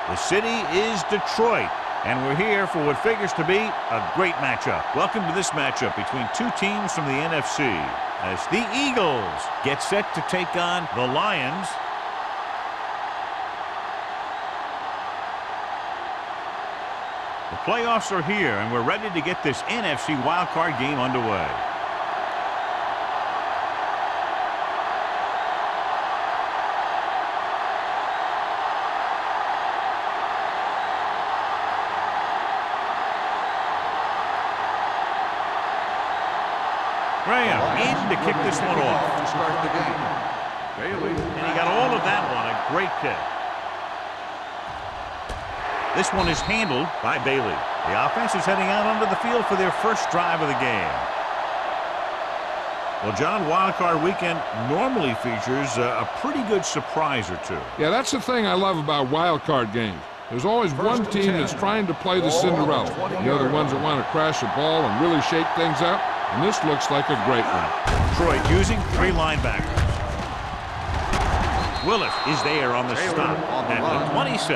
The city is Detroit, and we're here for what figures to be a great matchup. Welcome to this matchup between two teams from the NFC as the Eagles get set to take on the Lions. The playoffs are here, and we're ready to get this NFC Wildcard game underway. Graham in to kick this one off. To start the game. Bailey. And he got all of that one. A great kick. This one is handled by Bailey. The offense is heading out onto the field for their first drive of the game. Well, John, Wildcard Weekend normally features a pretty good surprise or two. Yeah, that's the thing I love about Wildcard games. There's always one team that's trying to play the Cinderella. The other ones that want to crash the ball and really shake things up. And this looks like a great one. Detroit using three linebackers. Willis is there on the stop at the 26.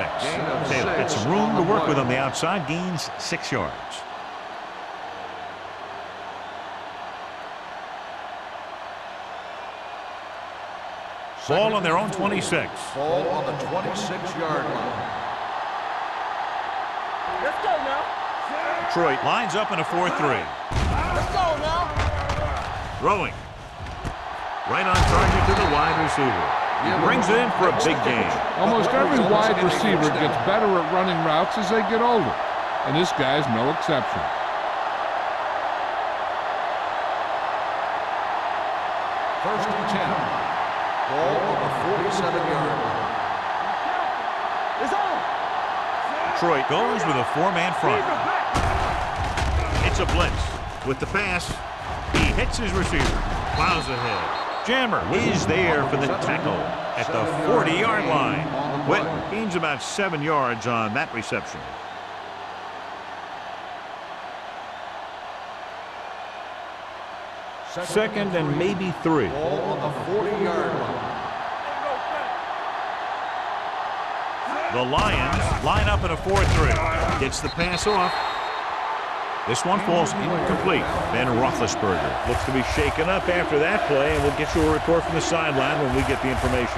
Taylor had some room to work with on the outside, gains 6 yards. Ball on their own 26. Ball on the 26-yard line. Let's go now. Detroit lines up in a 4-3. Let's go now. Throwing. Right on target to the wide receiver. He brings it in for a big gain. Almost every wide receiver gets better at running routes as they get older. And this guy's no exception. First and 10. Ball on the 47-yard line. It's on. Detroit goes with a four-man front. It's a blitz. With the pass, he hits his receiver. Plows ahead. Jammer is there for the tackle at the 40-yard line. Witten gains about 7 yards on that reception. Second and maybe 3. Ball on the 40-yard line. The Lions line up in a 4-3. Gets the pass off. This one falls incomplete. Ben Roethlisberger looks to be shaken up after that play, and we'll get you a report from the sideline when we get the information.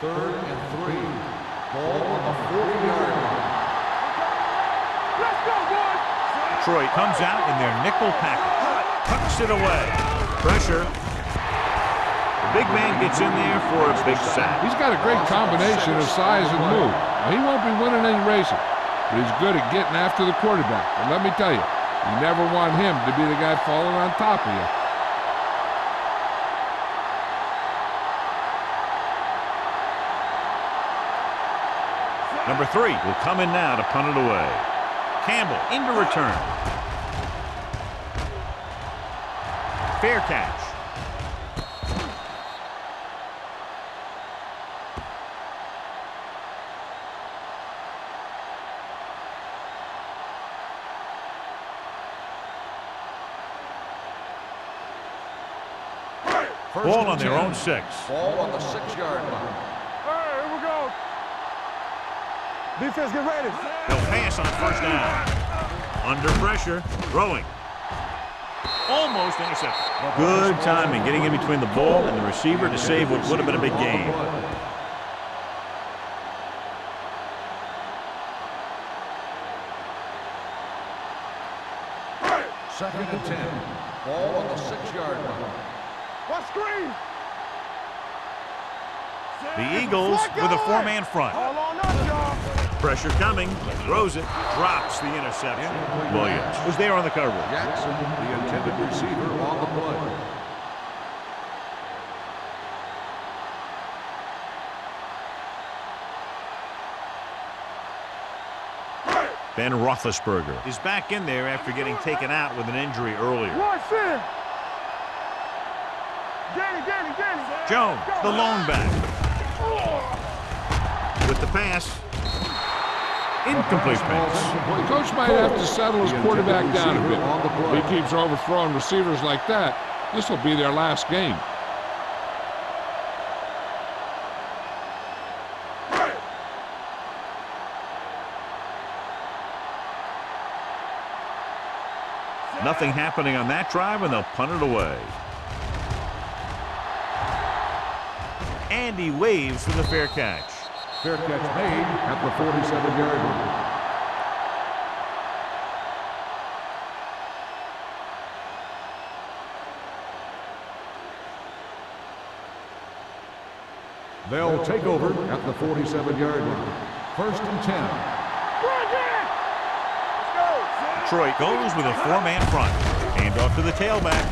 Third and 3. Ball on the 40-yard line. Let's go, boys. Detroit comes out in their nickel package. Tucks it away. Pressure. The big man gets in there for a big sack. He's got a great combination of size and move. Now, he won't be winning any races, but he's good at getting after the quarterback. And let me tell you, you never want him to be the guy falling on top of you. Number 3 will come in now to punt it away. Campbell into return. Fair catch. Ball on their own 6. Ball on the 6-yard line. All right, here we go. Defense, get ready. They'll pass on first down. Under pressure, throwing. Almost intercepted. Good timing, getting in between the ball and the receiver to save what would have been a big gain. Second and 10. Ball on the 6-yard line. What screen? The Eagles with a four-man front. All on us, y'all. Pressure coming, throws it, drops the interception. Williams was there on the coverage. Jackson, the intended receiver, on the play. Ben Roethlisberger is back in there after getting taken out with an injury earlier. Watch it. Get it. Jones, the lone back. With the pass. Incomplete pass. The coach might have to settle his quarterback down a bit. If he keeps overthrowing receivers like that, this will be their last game. Nothing happening on that drive, and they'll punt it away. And he waves for the fair catch. Fair catch made at the 47-yard line. They'll take over at the 47-yard line. 1st and 10. Detroit goes with a 4-man front. Hand off to the tailback.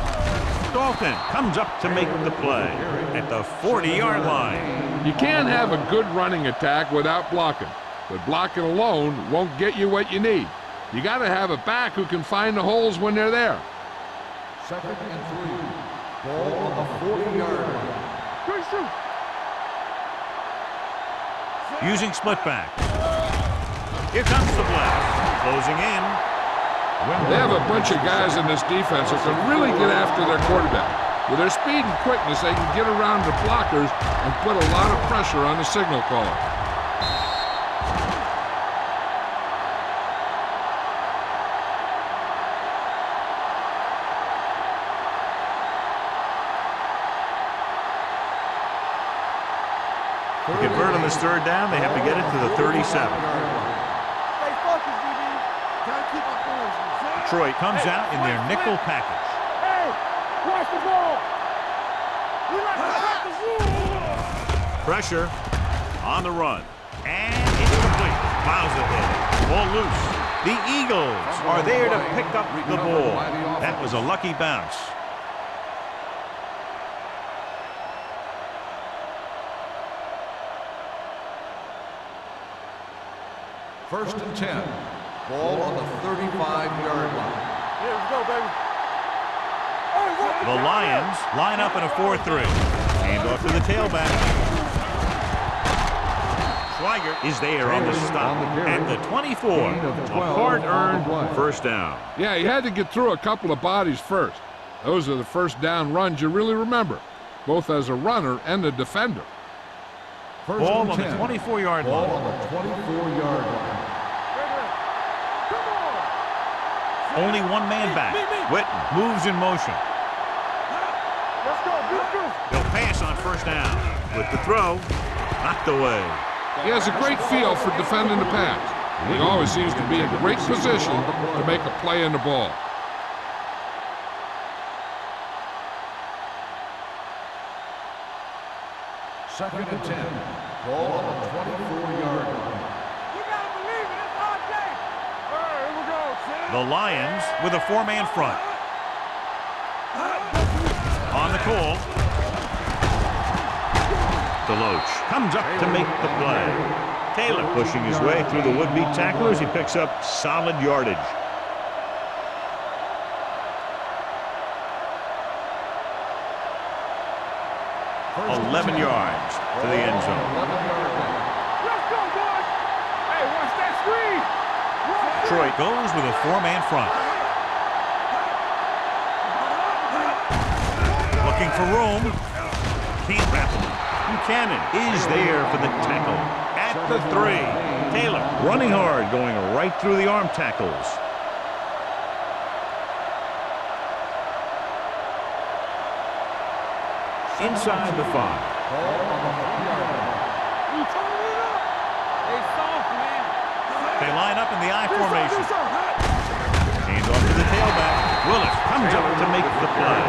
Dalton comes up to make the play at the 40-yard line. You can't have a good running attack without blocking, but blocking alone won't get you what you need. You got to have a back who can find the holes when they're there. 2nd and 3. Ball on the 40-yard line. Using split back. Here comes the blast. Closing in. They have a bunch of guys in this defense that can really get after their quarterback. With their speed and quickness, they can get around the blockers and put a lot of pressure on the signal caller. To convert on this 3rd down, they have to get it to the 37. Stay focused, DB. Gotta keep our points. Detroit comes out in their nickel package. Hey, watch the ball. We like to practice rules. Pressure on the run. And it's complete. Plows ahead. Ball loose. The Eagles are there to pick up the ball. That was a lucky bounce. First and 10. Ball on the 35-yard line. Here we go, baby. The Lions line up in a 4-3. Hand off to the tailback. Schweiger is there on the stop at the 24. A hard-earned 1st down. Yeah, you had to get through a couple of bodies first. Those are the 1st down runs you really remember, both as a runner and a defender. Ball on the 24-yard line. Ball on the 24-yard line. Only 1 man back. Witten moves in motion. Let's go, He'll pass on 1st down. With the throw, knocked away. He has a great feel for defending the pass. He always seems to be in great position to make a play in the ball. Second and 10. Ball on the 24-yard line. You gotta believe it. It's our day. All right, here we go. The Lions with a 4-man front. On the call. Deloach comes up to make the play. Taylor pushing his way through the would-be tacklers. He picks up solid yardage. First 11 yards to the end zone. Let's go, boys. Hey, watch that screen. Detroit goes with a 4-man front. Looking for room. Can't wrap him. Buchanan is there for the tackle at the 3. Taylor running hard, going right through the arm tackles. Inside the 5. You turning it up. They soft, man. They line up in the I formation. Hands off to the tailback. Willis comes up to make the play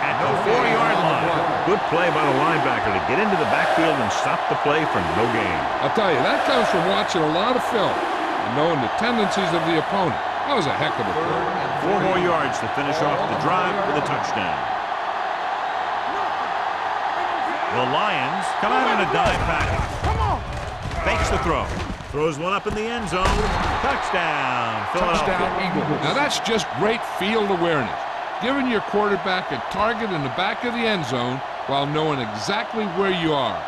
at the 4-yard line. Good play by the linebacker to get into the backfield and stop the play for no gain. I'll tell you, that comes from watching a lot of film and knowing the tendencies of the opponent. That was a heck of a play. 4 more yards to finish off the drive with a touchdown. The Lions come out in a dime package. Come on. Fakes the throw. Throws one up in the end zone. Touchdown, Philadelphia. Touchdown, Eagles. Now that's just great field awareness, giving your quarterback a target in the back of the end zone while knowing exactly where you are.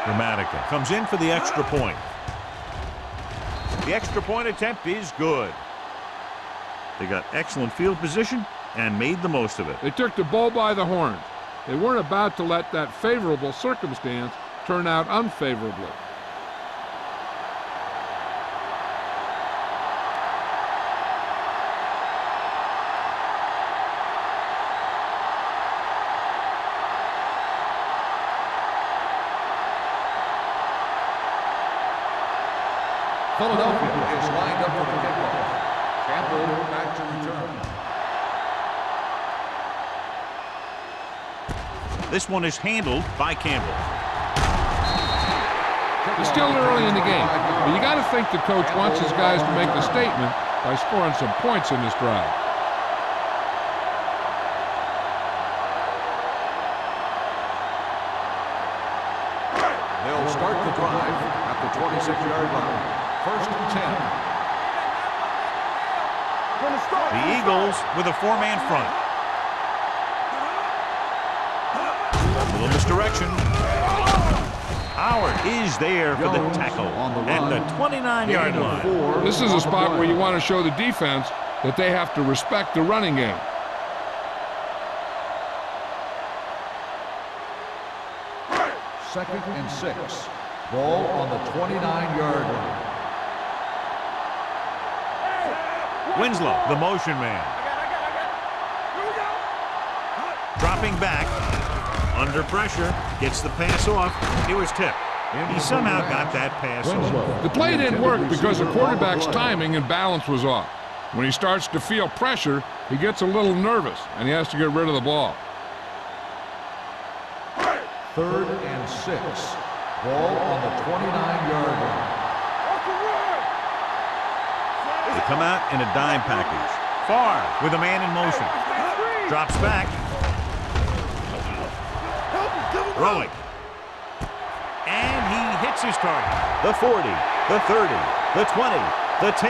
Dramatica comes in for the extra point. The extra point attempt is good. They got excellent field position and made the most of it. They took the bull by the horns. They weren't about to let that favorable circumstance turn out unfavorably. Philadelphia is lined up for the kickoff. Campbell back to return. This one is handled by Campbell. It's still early in the game, but you got to think the coach wants his guys to make a statement by scoring some points in this drive. They'll start the drive at the 26-yard line. First and 10. The Eagles with a four-man front. A little misdirection. Howard is there for the tackle at the 29-yard line. This is a spot where you want to show the defense that they have to respect the running game. Second and 6. Ball on the 29-yard line. Winslow, the motion man. Dropping back. Under pressure. Gets the pass off. It was tipped. He somehow got that pass off. The play didn't work because the quarterback's timing and balance was off. When he starts to feel pressure, he gets a little nervous, and he has to get rid of the ball. Third and 6. Ball on the 29-yard line. They come out in a dime package. Farr with a man in motion. Drops back. Throwing. And he hits his target. The 40, the 30, the 20, the 10.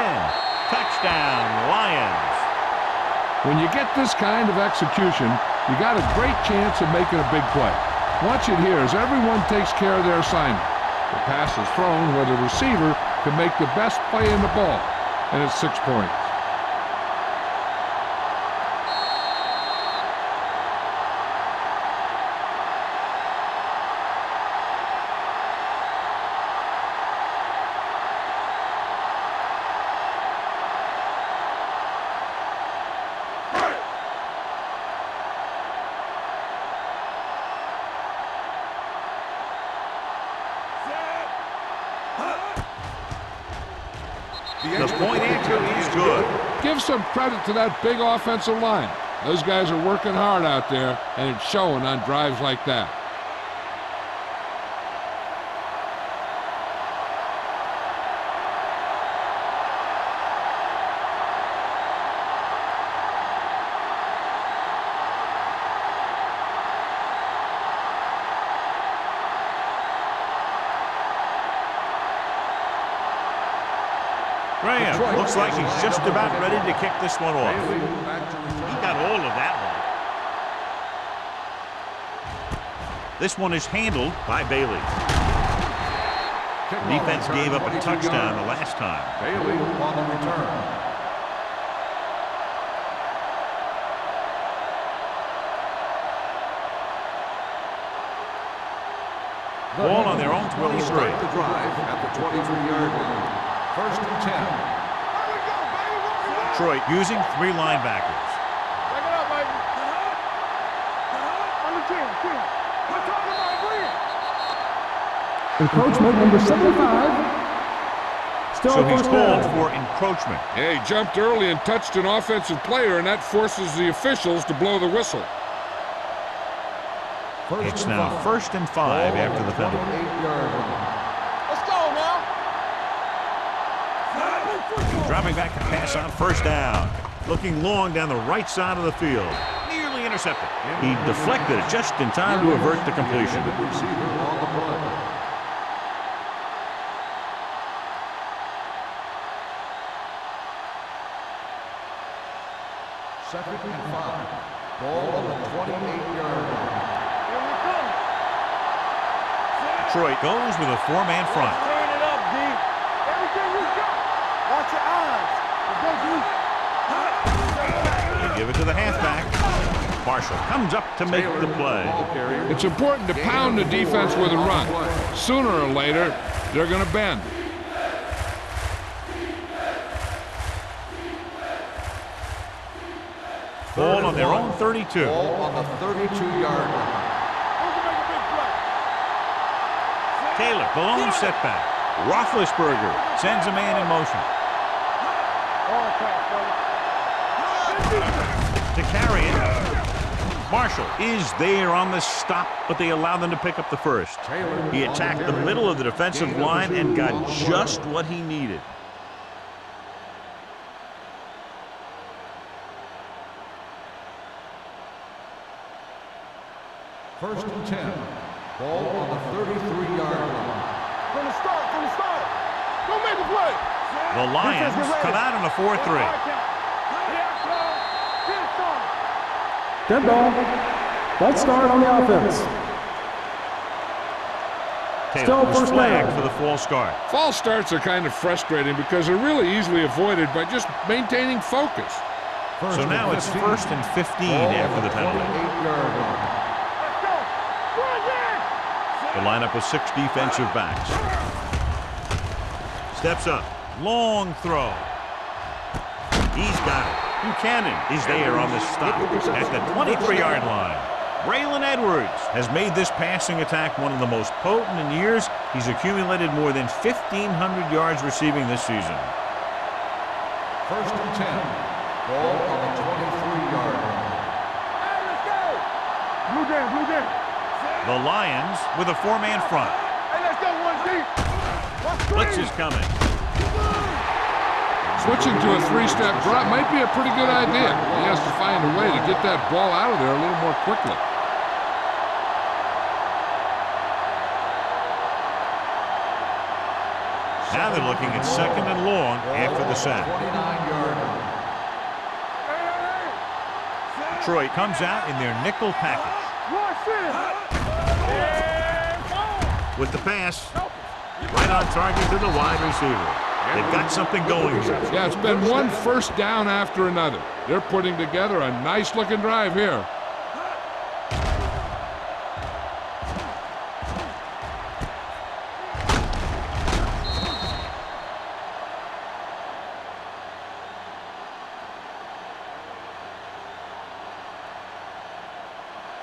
Touchdown, Lions. When you get this kind of execution, you got a great chance of making a big play. Watch it here as everyone takes care of their assignment. The pass is thrown where the receiver can make the best play in the ball, and it's 6 points. The point answer is good. Give some credit to that big offensive line. Those guys are working hard out there, and it's showing on drives like that. Graham looks like he's just about ready to kick this one off. He got all of that one. This one is handled by Bailey. The defense gave up a touchdown the last time. Bailey on the return. Ball on their own 23. Start the drive at the 23-yard line. First and 10. Detroit using 3 linebackers. Back it up, baby. On the 10. We're talking about green. Encroachment number 75. Still So he's first called down. for encroachment. Yeah, he jumped early and touched an offensive player, and that forces the officials to blow the whistle. It's now 1st and 5 after the penalty. 28-yard line. Let's go now. Dropping back to pass on 1st down. Looking long down the right side of the field. Nearly intercepted. He deflected it just in time to avert the completion. Receiver on the play. Second and 5. Ball on the 28-yard line. Detroit goes with a 4-man front. Turn it up, D. Everything you got. Marshall comes up to make the play. It's important to pound the defense with a run. Sooner or later, they're going to bend. Ball on their own 32. Ball on the 32-yard line. Taylor, the lone setback. Roethlisberger sends a man in motion. To carry it. Marshall is there on the stop, but they allow them to pick up the first. He attacked the middle of the defensive line and got just what he needed. First and 10. Ball on the 33-yard line. From the start. Don't make a play. The Lions come out on a 4-3. Dead ball. Let's start on the offense. Taylor was first flagged down. for the false start. False starts are kind of frustrating because they're really easily avoided by just maintaining focus. So now it's 1st and 15 after the penalty. 28-yard line. The lineup with 6 defensive backs. Steps up. Long throw. He's got it. Buchanan is there on the stop at the 23-yard line. Braylon Edwards has made this passing attack one of the most potent in years. He's accumulated more than 1,500 yards receiving this season. First and 10. Ball on the 23-yard line. Blue game. The Lions with a 4-man front. Hey, let's go one deep. Blitz is coming. Switching to a 3-step drop might be a pretty good idea. He has to find a way to get that ball out of there a little more quickly. Now they're looking at 2nd and long after the sack. 29-yard line. Detroit comes out in their nickel package. With the pass, right on target to the wide receiver. They've got something going here. Yeah, it's been one first down after another. They're putting together a nice-looking drive here.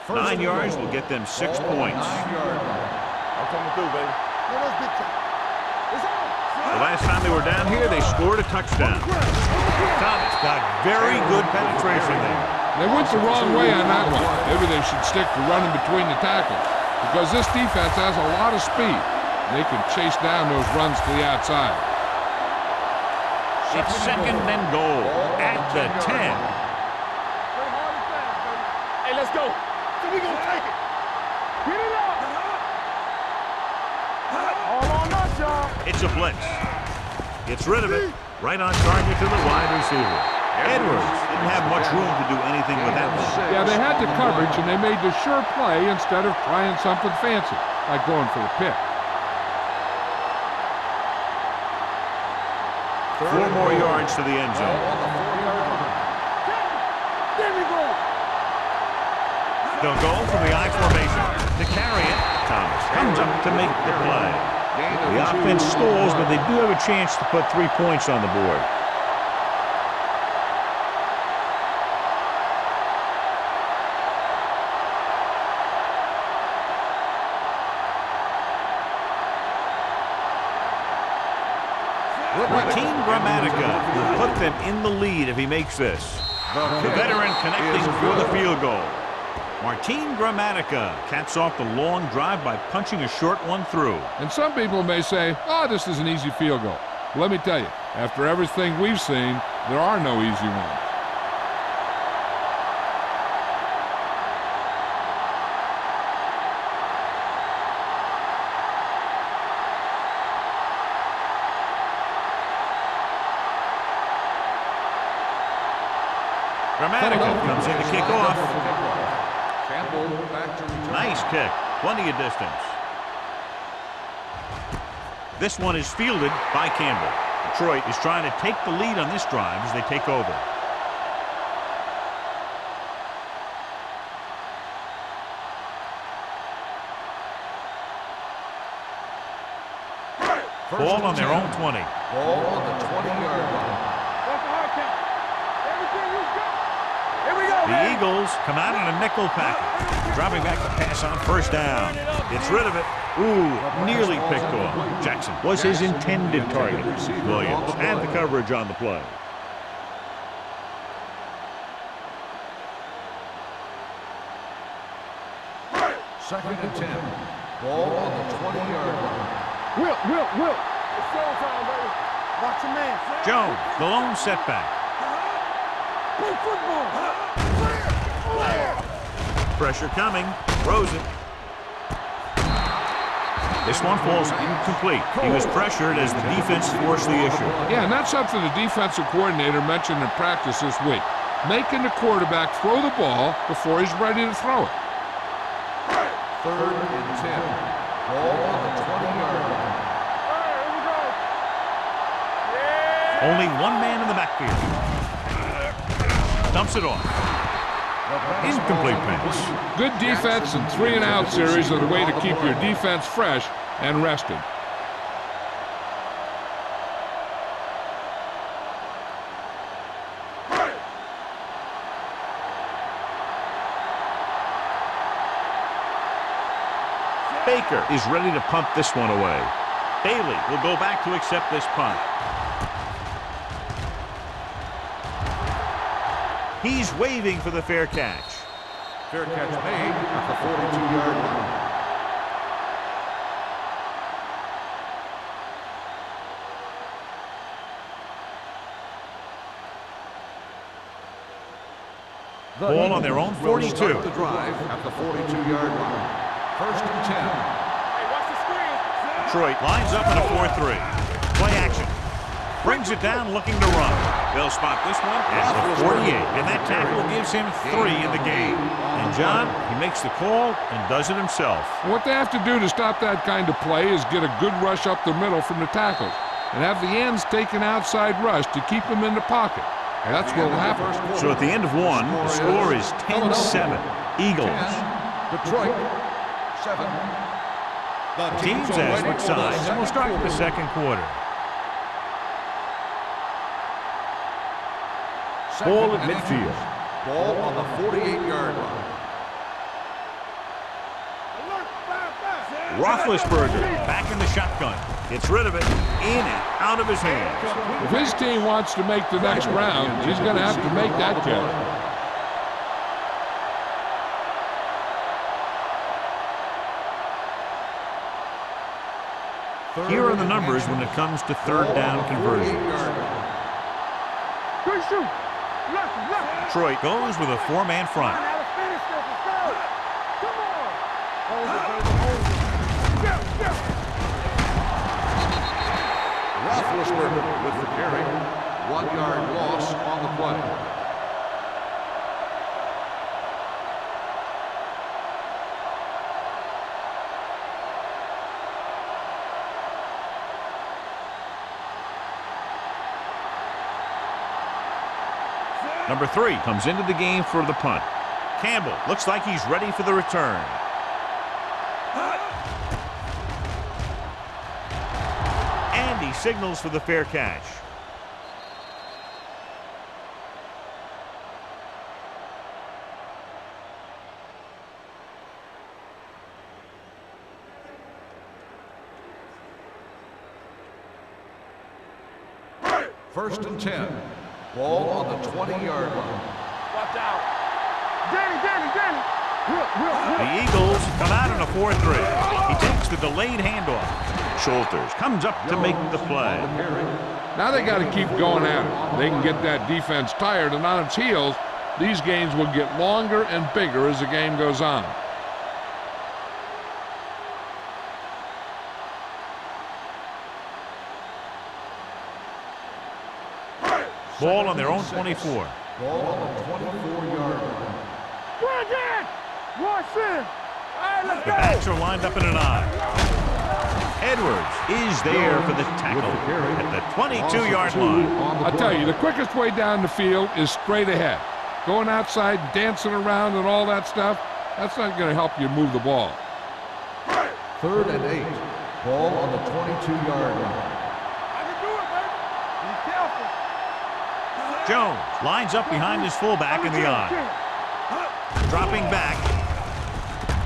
First 9 yards will get them 6 points. 9-yard line. I'm coming through, baby. It's on. The last time they were down here, they scored a touchdown. Thomas got very good penetration there. They went the wrong way on that one. Maybe they should stick to running between the tackles because this defense has a lot of speed. They can chase down those runs to the outside. It's 2nd and goal at the 10. Hey, let's go. So we gonna take it. Get it up. All on us, y'all. It's a blitz. Gets rid of it. Right on target to the wide receiver. Edwards didn't have much room to do anything with that one. Yeah, they had the coverage, and they made the sure play instead of trying something fancy, like going for the pick. 4 more yards to the end zone. On the 4-yard line. There we go. They'll go from the I formation to carry it. Thomas comes up to make the play. The offense stalls, but they do have a chance to put 3 points on the board. Martin Gramatica will put them in the lead if he makes this. The veteran connecting for the field goal. Martin Gramatica caps off the long drive by punching a short one through. And some people may say, oh, this is an easy field goal. But let me tell you, after everything we've seen, there are no easy ones. Gramatica comes in to kick off. Campbell back to return. Nice kick. Plenty of distance. This one is fielded by Campbell. Detroit is trying to take the lead on this drive as they take over. Ball on their own 20. Ball on the 20-yard line. That's a hard count. Everything you got. Here we go, The man. Eagles come out in a nickel package. Dropping back the pass on first down. Gets rid of it. Ooh, nearly picked off. Jackson was his intended target. Williams had the coverage on the play. Second and 10. Ball on the 20-yard line. Will. It's showtime, baby. Watch your man. Jones, the lone setback. Play football. Pressure coming. Throws it. This one falls incomplete. He was pressured as the defense forced the issue. Yeah, and that's something the defensive coordinator mentioned in practice this week. Making the quarterback throw the ball before he's ready to throw it. Third and 10. Ball on the 20-yard line. Here we go. Yeah. Only one man in the backfield. Dumps it off. Incomplete pass. Good defense and 3-and-out series are the way to keep your defense fresh and rested. Baker is ready to punt this one away. Bailey will go back to accept this punt. He's waving for the fair catch. Fair catch made at the 42-yard line. Ball on their own 42. Start the drive at the 42-yard line. First and 10. Hey, watch the screen. Detroit lines up in a 4-3. Play action. Brings it down looking to run. They'll spot this one at the 48. And that tackle gives him 3 in the game. And John, he makes the call and does it himself. What they have to do to stop that kind of play is get a good rush up the middle from the tackles and have the ends take an outside rush to keep them in the pocket. And that's what will happen. So at the end of one, the score is 10-7. Eagles. Detroit 7. The Teams as which sides, and we'll start with the second quarter. Ball at midfield. Ball on the 48-yard line. Roethlisberger back in the shotgun. Gets rid of it, in and out of his hands. If his team wants to make the next round, he's going to have to make that catch. Here are the numbers when it comes to third down conversions. Good shoot. Left. Detroit goes with a 4-man front. Now let's finish this. Let's go. Come on. Hold it, baby. Hold it. Yeah. Roethlisberger with the carry. 1-yard loss on the play. Number 3 comes into the game for the punt. Campbell looks like he's ready for the return. And he signals for the fair catch. First and 10. Ball on the 20-yard line. Watch out. Danny. The Eagles come out in a 4-3. He takes the delayed handoff. Schulters comes up to make the play. Now they got to keep going at it. They can get that defense tired and on its heels. These games will get longer and bigger as the game goes on. Ball on their own 24. Ball on the 24-yard line. Run in. Watch in. All right, let's The go. backs are lined up in an eye. Edwards is there for the tackle at the 22-yard line. I'll tell you, the quickest way down the field is straight ahead. Going outside, dancing around and all that stuff, that's not going to help you move the ball. Third and 8. Ball on the 22-yard line. I can do it, baby. Be careful. Jones lines up behind his fullback in the I. Dropping back.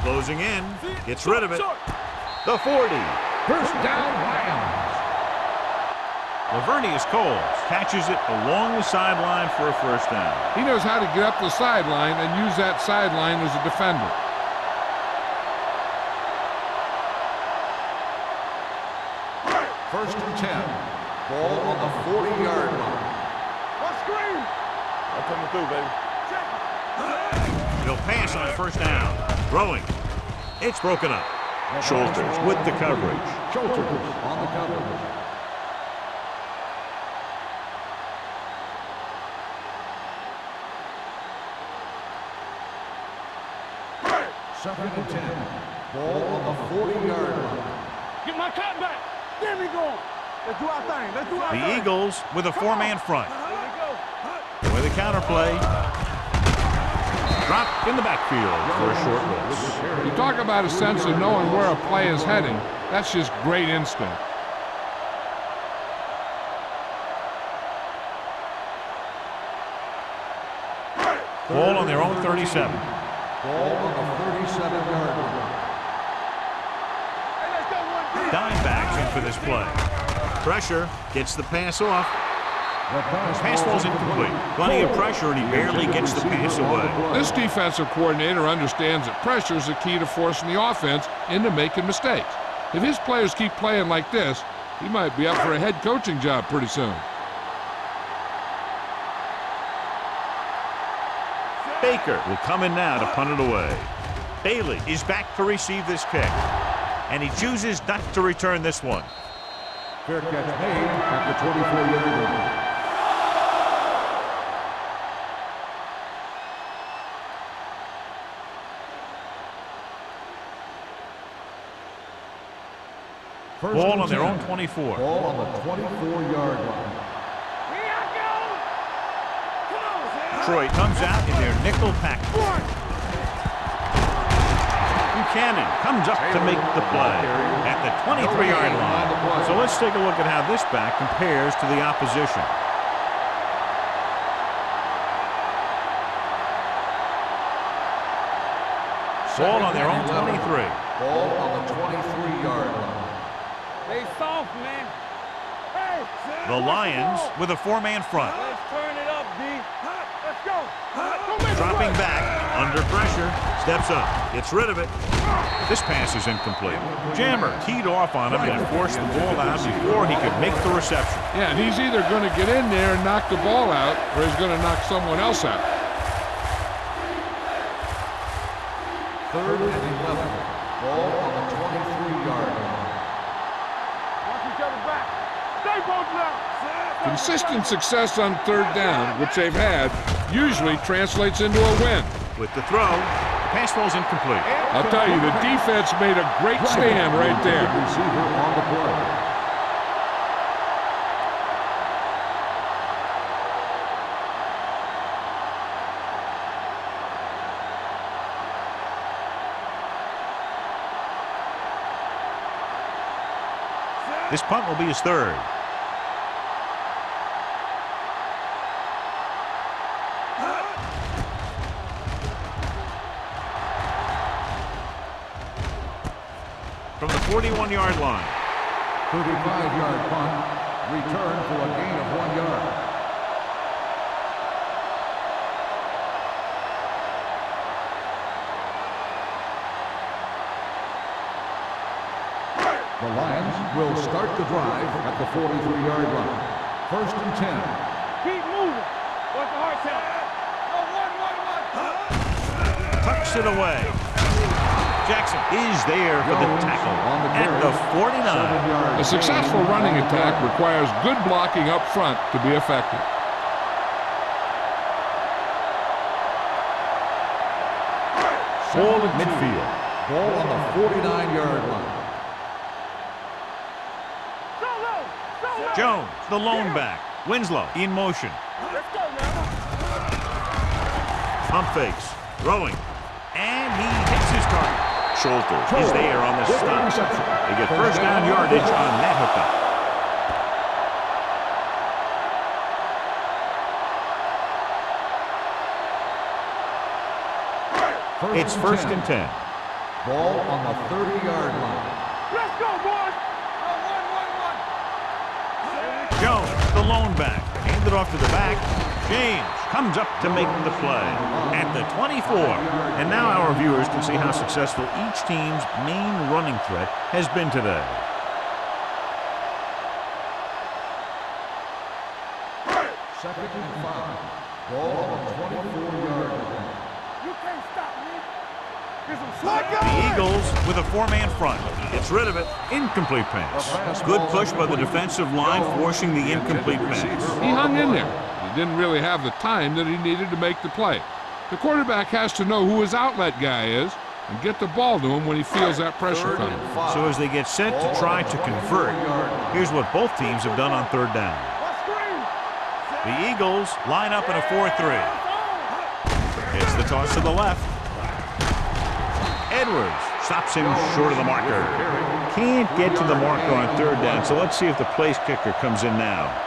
Closing in. Gets rid of it. The 40. First down, Lions. Lavernius Coles catches it along the sideline for a first down. He knows how to get up the sideline and use that sideline as a defender. First and 10. Ball on the 40-yard line. What screen? I'm coming through, baby. He'll pass on first down. Throwing. It's broken up. Schulters with the coverage. Schulters on the coverage. Second and 10. Ball on the 40-yard line. Get my cut back. There we go. Let's do our thing. Let's do our thing. The Eagles with a four-man front. Here we go. With a counterplay. Drop in the backfield for a short loss. You talk about a sense of knowing where a play is heading. That's just great instinct. Ball on their own 37. Ball on the 37-yard line. Hey, let's go one. Dime backs in for this play. Pressure gets the pass off. Pass falls incomplete. Plenty of pressure, and he barely gets the pass away. This defensive coordinator understands that pressure is the key to forcing the offense into making mistakes. If his players keep playing like this, he might be up for a head coaching job pretty soon. Baker will come in now to punt it away. Bailey is back to receive this kick, and he chooses not to return this one. Fair catch made at the 24-yard line. Ball on their own 24. Ball on the 24-yard line. Here I go. Come on, Sam. Detroit comes out in their nickel pack. Buchanan comes up to make the play at the 23-yard line. So let's take a look at how this back compares to the opposition. Ball on their own 23. Ball on the 23-yard line. They soft, man. Hey, Sam. The Lions with a four-man front. Let's turn it up, D. Let's go. Don't make it Dropping right. back, under pressure, steps up, gets rid of it. This pass is incomplete. Jammer teed off on him and forced the ball out before he could make the reception. Yeah, and he's either going to get in there and knock the ball out, or he's going to knock someone else out. Third and 11. Ball on the 23-yard line. Watch each other back. Stay both now. Consistent success on third down, which they've had, usually translates into a win. With the throw, the pass falls incomplete. I'll tell you, the defense made a great stand right there. Receiver on the play. This punt will be his third. From the 41-yard line. 35-yard punt. Return for a gain of 1 yard. The Lions will start the drive at the 43-yard line. First and 10. Keep moving. Watch the heart tell. One. Tucks it away. Jackson is there for the tackle at the 49. A successful running attack requires good blocking up front to be effective. Ball at midfield. Ball on the 49-yard line. Jones, the lone back. Winslow in motion. Let's go now. Pump fakes. Throwing. And he hits his target. Schulter is there on the stop. They get first down yardage on that hookup. It's first and 10. Ball on the 30-yard line. Let's go, boys. Jones, the lone back, handed off to the back. James comes up to make the play at the 24. And now our viewers can see how successful each team's main running threat has been today. Second and 5. Ball on the 24-yard line. You can't stop me. Here's some The Eagles with a four-man front. Gets rid of it. Incomplete pass. Good push by the defensive line, forcing the incomplete pass. He hung in there. He didn't really have the time that he needed to make the play. The quarterback has to know who his outlet guy is and get the ball to him when he feels that pressure coming. So as they get set to try to convert, here's what both teams have done on third down. The Eagles line up in a 4-3. It's the toss to the left. Edwards stops him short of the marker. Can't get to the marker on third down, so let's see if the place kicker comes in now.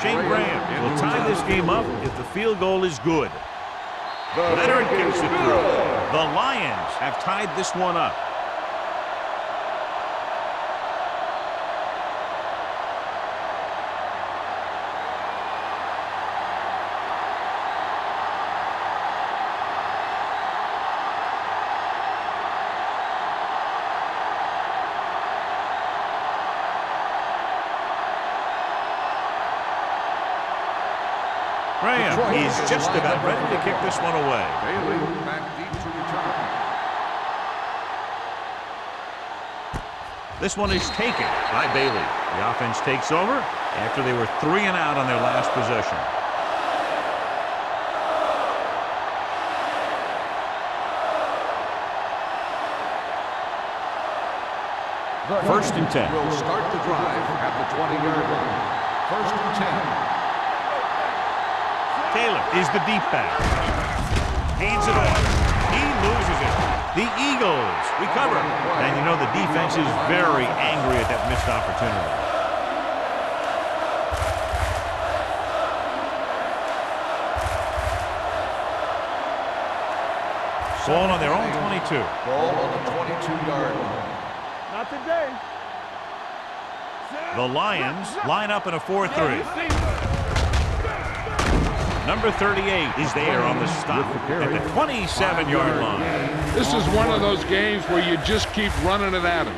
Shane Graham will tie this game up if the field goal is good. Leonard gets it through. The Lions have tied this one up. Graham is just about ready to kick this one away. Bailey back deep to return. This one is taken by Bailey. The offense takes over after they were 3 and out on their last possession. First and 10. Will start the drive at the 20-yard line. First and 10. Taylor is the deep back. Hands it off. He loses it. The Eagles recover. And you know the defense is very angry at that missed opportunity. Ball on their own 22. Ball on the 22-yard line. Not today. The Lions line up in a 4-3. Number 38 is there on the stop at the 27-yard line. This is one of those games where you just keep running it at him.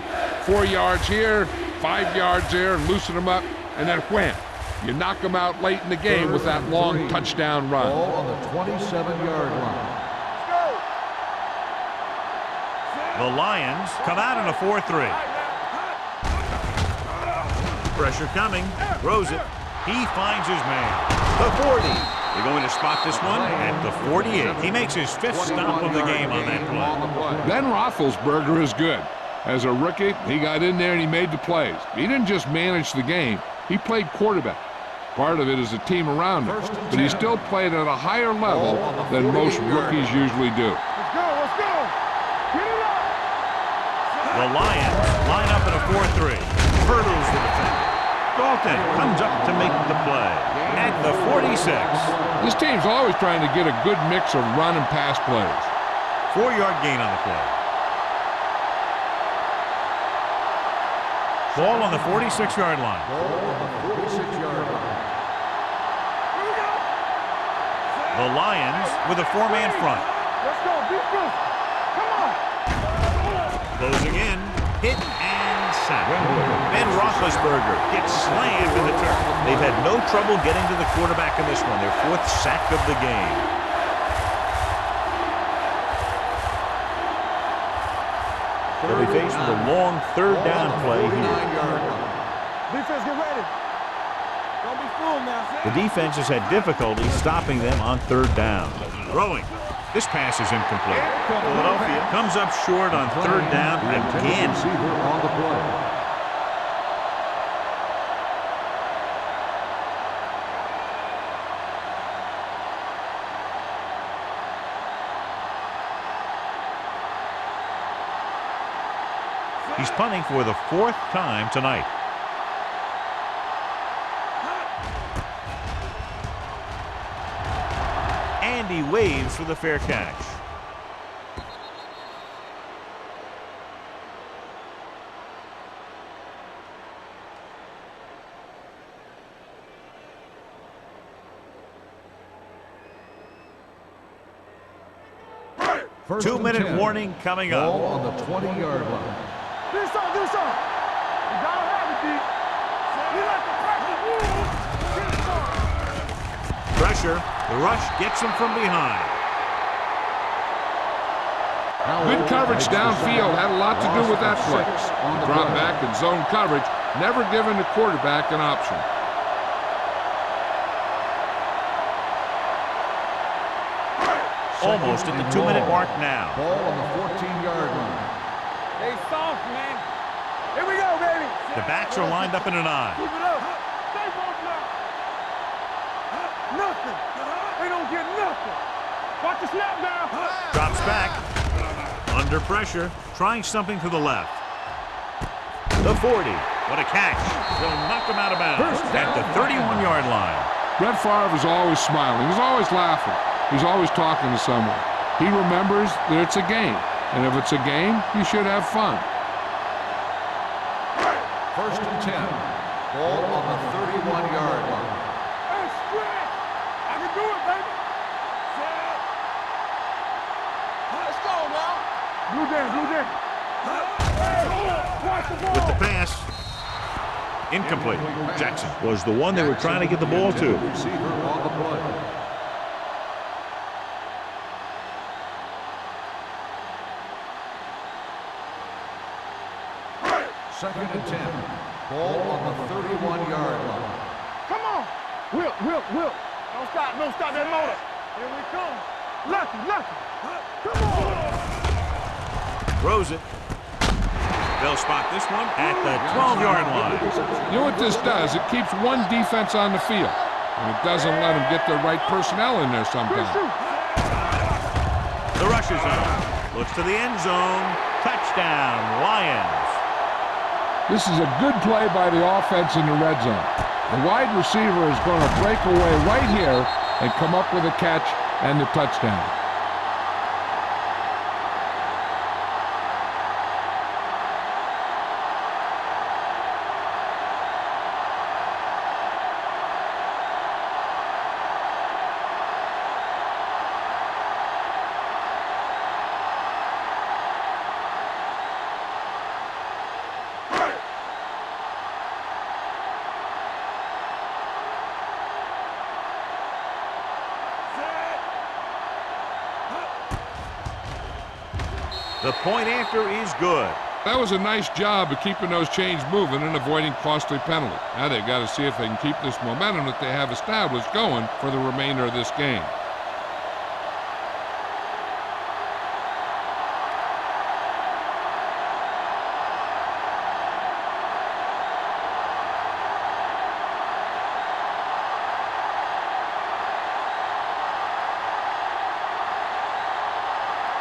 4 yards here, 5 yards there, and loosen them up, and then wham. You knock them out late in the game with that long touchdown run. Ball on the 27-yard line. The Lions come out in a 4-3. Pressure coming. Throws it. He finds his man. The 40. They're going to spot this one at the 48. He makes his 5th stop of the game on that play. Ben Roethlisberger is good. As a rookie, he got in there and he made the plays. He didn't just manage the game. He played quarterback. Part of it is the team around him. But he still played at a higher level than most rookies usually do. Let's go, let's go. Get it up. The Lions line up in a 4-3. Hurdles the defender. Dalton comes up to make the play at the 46. This team's always trying to get a good mix of run and pass plays. 4-yard gain on the play. Ball on the 46-yard line. Ball on the 46-yard line. The Lions with a 4-man front. Let's go, defense. Come on. Closing in, hit and sack. Ben Roethlisberger gets slammed in the turf. They've had no trouble getting to the quarterback in this one. Their 4th sack of the game. They'll be faced with a long 3rd down play here. Defense, get ready. Don't be fooled now. The defense has had difficulty stopping them on 3rd down. Throwing. This pass is incomplete. Philadelphia comes up short on third down again. Receiver on the play. He's punting for the 4th time tonight. And he waves for the fair catch. First 2-minute 10. warning coming up. Ball on the 20-yard line. Do something, do something. You gotta have it, D. You like to practice rules. Get some. Pressure. The rush gets him from behind. Good coverage downfield had a lot to do with that play. Drop back and zone coverage, never giving the quarterback an option. Almost at the 2-minute mark now. Ball on the 14-yard line. They soft, man. Here we go, baby. The backs are lined up in an eye. Keep it up. Stay both now. Nothing. They don't get nothing. Watch the snap down. Drops back. Under pressure. Trying something to the left. The 40. What a catch. Will knock him out of bounds at the 31-yard line. Brett Favre is always smiling. He's always laughing. He's always talking to someone. He remembers that it's a game. And if it's a game, you should have fun. First and 10. Ball on the 31-yard line. Hey, stretch. I can do it, baby. Let's go, now. Blue down, blue down. Watch the ball. With the pass. Incomplete. Jackson was the one they were trying to get the ball to. Receiver on the play. Second and 10. Ball on the 31-yard line. Come on. Will. Don't stop that motor. Here we come. Lucky. Come on. Throws it. They'll spot this one at the 12-yard line. You know what this does? It keeps one defense on the field. And it doesn't let them get the right personnel in there sometimes. The rush is on. Looks to the end zone. Touchdown, Lions. This is a good play by the offense in the red zone. The wide receiver is going to break away right here and come up with a catch and the touchdown. The point after is good. That was a nice job of keeping those chains moving and avoiding costly penalty. Now they've got to see if they can keep this momentum that they have established going for the remainder of this game.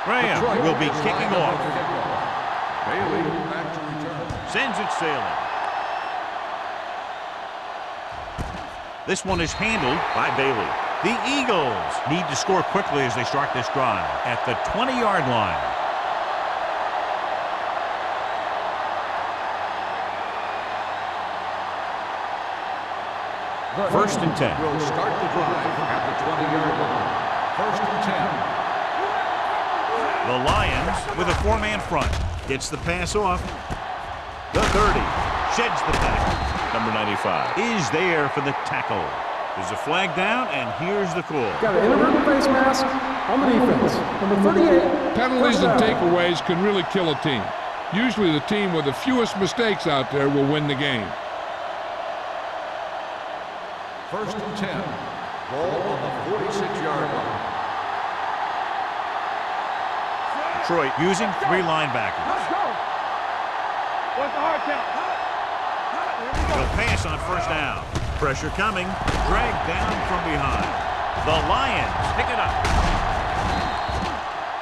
Graham will be kicking off. Bailey back to return. Sends it sailing. This one is handled by Bailey. The Eagles need to score quickly as they start this drive at the 20-yard line. First and 10. Will start the drive at the 20-yard line. First and 10. The Lions with a 4-man front. Gets the pass off. The 30. Sheds the tackle. Number 95 is there for the tackle. There's a flag down, and here's the call. Got an inadvertent face mask on the defense. Number 38. Penalties first and down. takeaways can really kill a team. Usually the team with the fewest mistakes out there will win the game. First and 10. Ball on the 46-yard line. Detroit using 3 linebackers. Let's go. What's the hard count? He'll pass on first down. Pressure coming. Dragged down from behind. The Lions pick it up.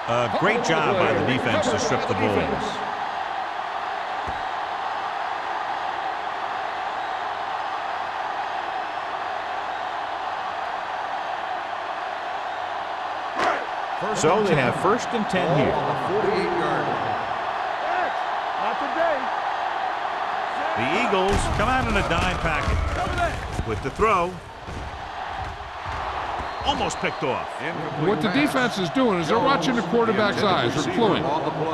A great job by the defense to strip the Bulls. So they have 1st and 10 here. On the 48-yard line. Not today. The Eagles come out in a dime package. With the throw. Almost picked off. What the defense is doing is they're watching the quarterback's eyes. They're cluing.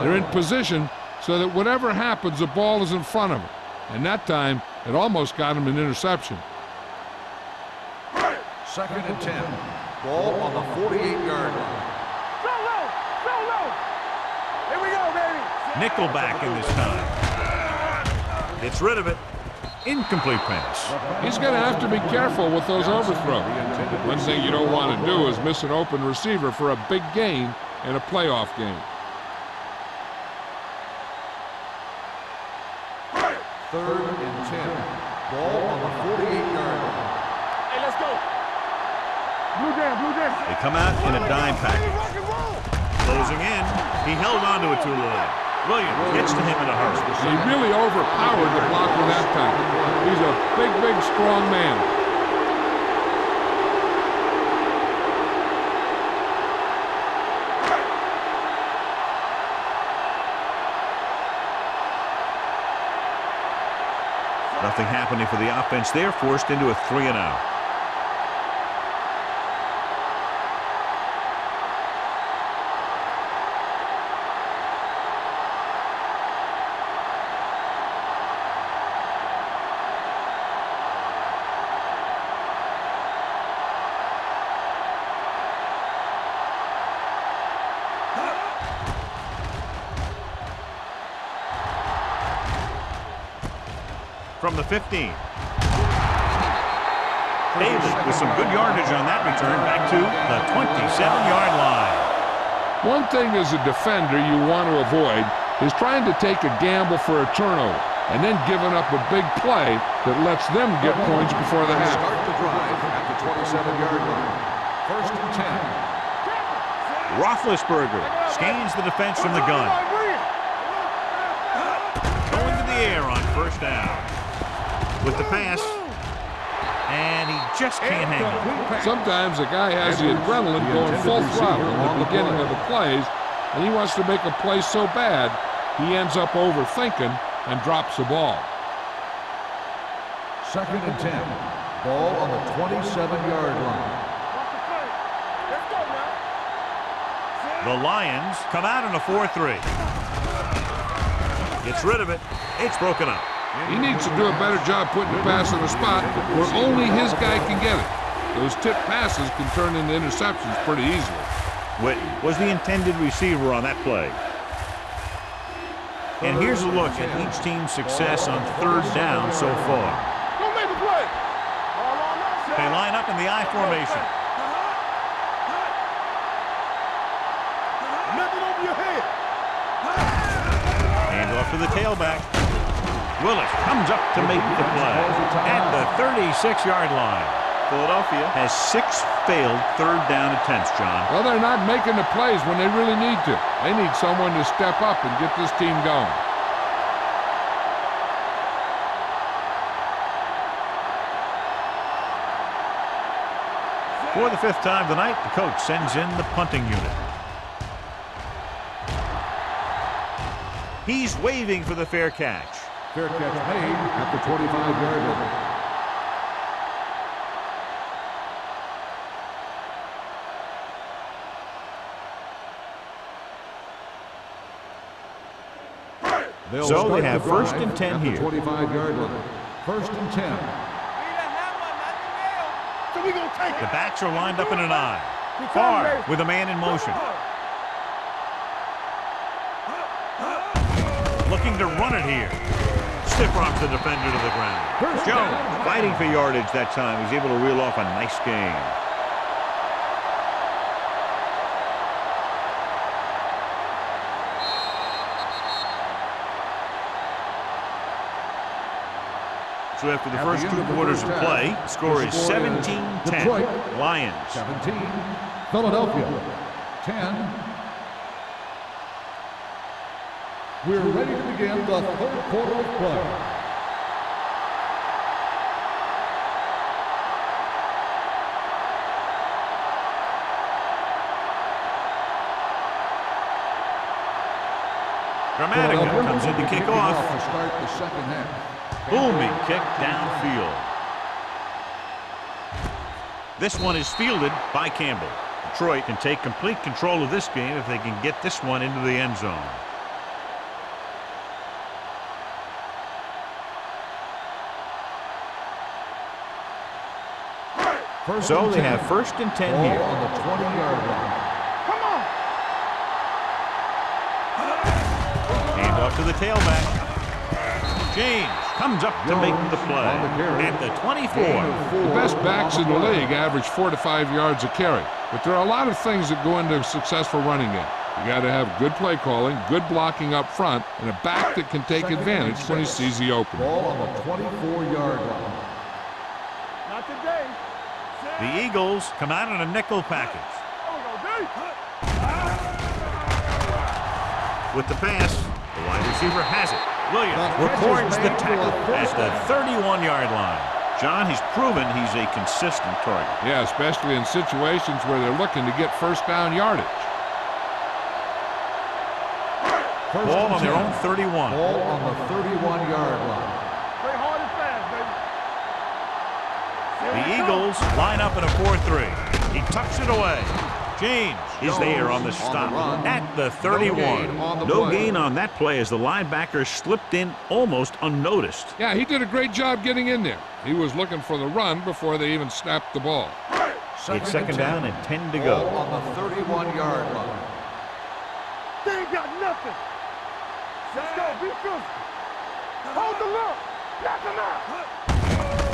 They're in position so that whatever happens, the ball is in front of them. And that time, it almost got him an interception. 2nd and 10. Ball on the 48-yard line. Here we go, baby. Nickelback in this time. Gets rid of it. Incomplete pass. He's going to have to be careful with those overthrows. One thing you don't want to do is miss an open receiver for a big gain in a playoff game. 3rd and 10. Ball on the 48-yard line. Hey, let's go. Blue jam. They come out in a dime package. Closing in. He held on to it too long. Williams gets to him in a hurry. He really overpowered the blocker that time. He's a big, strong man. Nothing happening for the offense. They're forced into a 3-and-out. From the 15. Davis with some good yardage on that return back to the 27-yard line. One thing as a defender you want to avoid is trying to take a gamble for a turnover and then giving up a big play that lets them get points before the half. Start the drive at the 27-yard line. 1st and 10. Roethlisberger scans the defense from the gun. Going to the air on first down. With the pass, and he just can't hang on. Sometimes a guy has the adrenaline going full throttle at the beginning of the plays, and he wants to make a play so bad, he ends up overthinking and drops the ball. 2nd and 10. Ball on the 27-yard line. The Lions come out in a 4-3. Gets rid of it. It's broken up. He needs to do a better job putting the pass in a spot where only his guy can get it. Those tip passes can turn into interceptions pretty easily. Whitten was the intended receiver on that play. And here's a look at each team's success on 3rd down so far. Go make a play. They line up in the I formation. Nothing over your head. Hand off to the tailback. Willis comes up to make the play at the 36-yard line. Philadelphia has 6 failed 3rd down attempts, John. Well, they're not making the plays when they really need to. They need someone to step up and get this team going. For the 5th time tonight, the coach sends in the punting unit. He's waving for the fair catch. Fair catch made at the 25-yard line. So they have 1st and 10 here. 25-yard line. 1st and 10. So we gonna take The it. backs are lined up in an I. Farr with a man in motion. Looking to run it here. Stiff arms the defender to the ground. Jones fighting for yardage that time. He's able to reel off a nice gain. So after the At first the end 2 of the quarters first of half, play, the score the is score is 17-10. Detroit, Lions. 17, Philadelphia, 10. We're ready to begin the third quarter of play. Gramatica comes in to kick off. To start the second half. Booming kick downfield. This one is fielded by Campbell. Detroit can take complete control of this game if they can get this one into the end zone. So they have 1st and 10 Ball here. on the 20-yard line. Come on. Hand off to the tailback. James comes up to make the play at the 24. The best backs in the league average 4 to 5 yards a carry, but there are a lot of things that go into a successful running game. You got to have good play calling, good blocking up front, and a back that can take advantage when he sees the opening. Ball on the 24-yard line. Not today. The Eagles come out in a nickel package. There we go, D. With the pass, the wide receiver has it. Williams records the tackle at the 31-yard line. John, he's proven he's a consistent target. Yeah, especially in situations where they're looking to get first down yardage. Ball on their own 31. Ball on the 31-yard line. Play hard and fast, baby. The Eagles line up in a 4-3. He tucks it away. James is there on the stop at the 31. No gain on that play as the linebacker slipped in almost unnoticed. Yeah, he did a great job getting in there. He was looking for the run before they even snapped the ball. It's 2nd down and 10 to Ball go. on the 31-yard line. They ain't got nothing. Let's go. Be physical. Hold the look. Knock him out.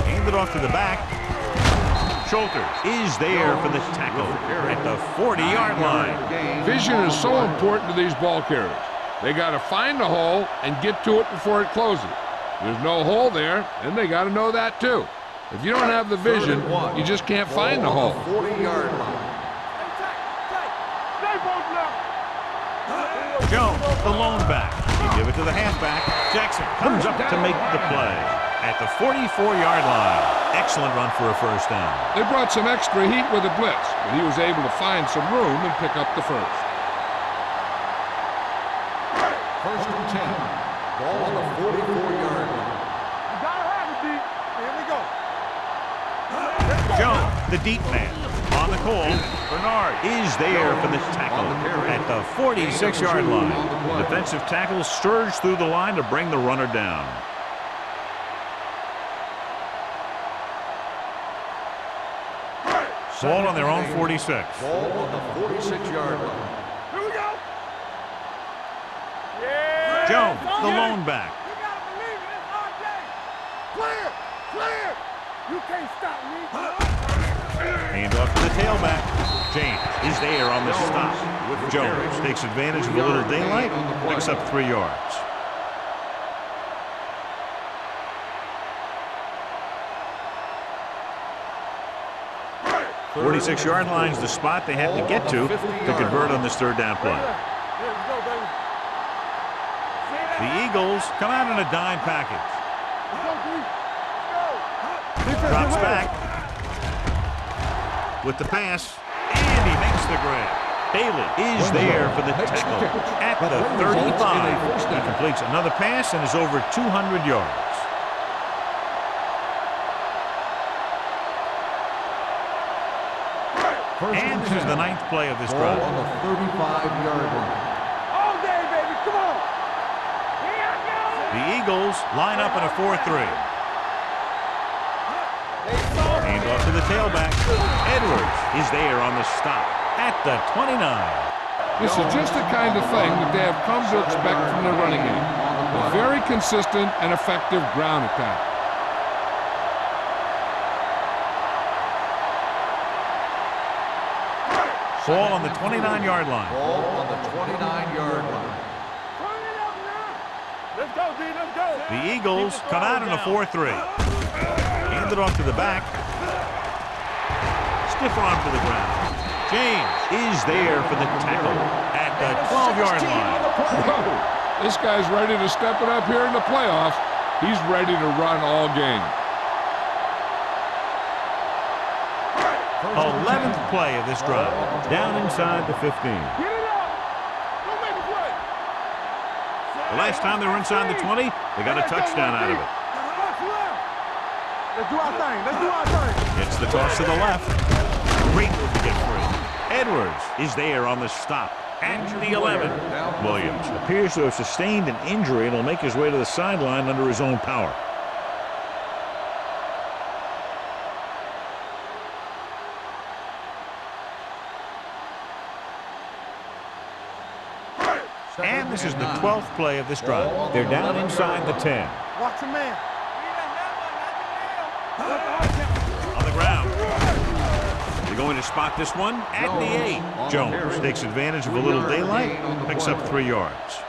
Hand it off to the back. Schulter is there for the tackle at the 40-yard line. Vision is so important to these ball carriers. They got to find the hole and get to it before it closes. There's no hole there, and they got to know that too. If you don't have the vision, you just can't find the hole. 40-yard line. Stay both left. Jones, the lone back. You give it to the halfback. Jackson comes up to make the play at the 44-yard line. Excellent run for a first down. They brought some extra heat with a blitz, but he was able to find some room and pick up the first. 1st and 10. Ball on the 44-yard line. You gotta have it, D. Here we go. Jones, the deep man. On the call, Bernard is there for the tackle at the 46-yard line. The defensive tackle surged through the line to bring the runner down. Ball on their own 46. Ball on the 46-yard line. Here we go. Yeah. Jones, the lone back. You gotta believe it. It's our day. Clear. Clear. You can't stop me. Hand off to the tailback. James is there on the stop. Jones takes advantage of a little daylight, picks up 3 yards. The 46-yard line is the spot they have to get to convert on this 3rd down play. Here we go, baby. The Eagles come out in a dime package. Let's go, D. Let's go. Drops back with the pass, and he makes the grab. Bailey is there for the tackle at the 35. He completes another pass and is over 200 yards. And this is the 9th play of this drive. Ball on the 35-yard line. All day, baby. Come on. Here I go. The Eagles line up in a 4-3. Hand off to the tailback. Edwards is there on the stop at the 29. This is just the kind of thing that they have come to expect from their running game. A very consistent and effective ground attack. Ball on the 29-yard line. Ball on the 29-yard line. Turn it up now. Let's go, D. Let's go. The Eagles come out in a 4-3. Hand it off to the back. Stiff arm to the ground. James is there for the tackle at the 12-yard line. Whoa. This guy's ready to step it up here in the playoffs. He's ready to run all game. 11th play of this drive. Down inside the 15. Get it up. Don't make a play. The last time they were inside the 20, they got a touchdown out of it. Let's do our thing. Let's do our thing. Gets the toss to the left. Great move to get free. Edwards is there on the stop at the 11. Williams appears to have sustained an injury and will make his way to the sideline under his own power. And this is the 12th play of this drive. They're down inside the 10. Watch your man. On the ground. They're going to spot this one at the 8. Jones takes advantage of a little daylight, picks up 3 yards.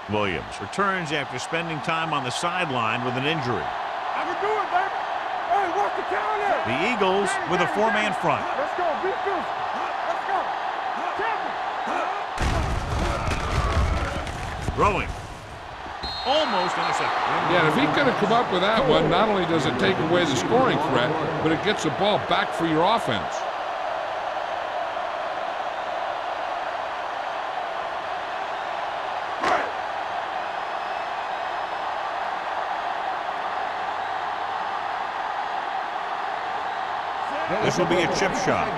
Williams returns after spending time on the sideline with an injury. I can do it, baby. Hey, what's the counter? The Eagles with a 4-man front. Let's go. Be physical. Let's go. Throwing. Almost intercepted. Yeah, if he could have come up with that one, not only does it take away the scoring threat, but it gets the ball back for your offense. This will be a chip shot.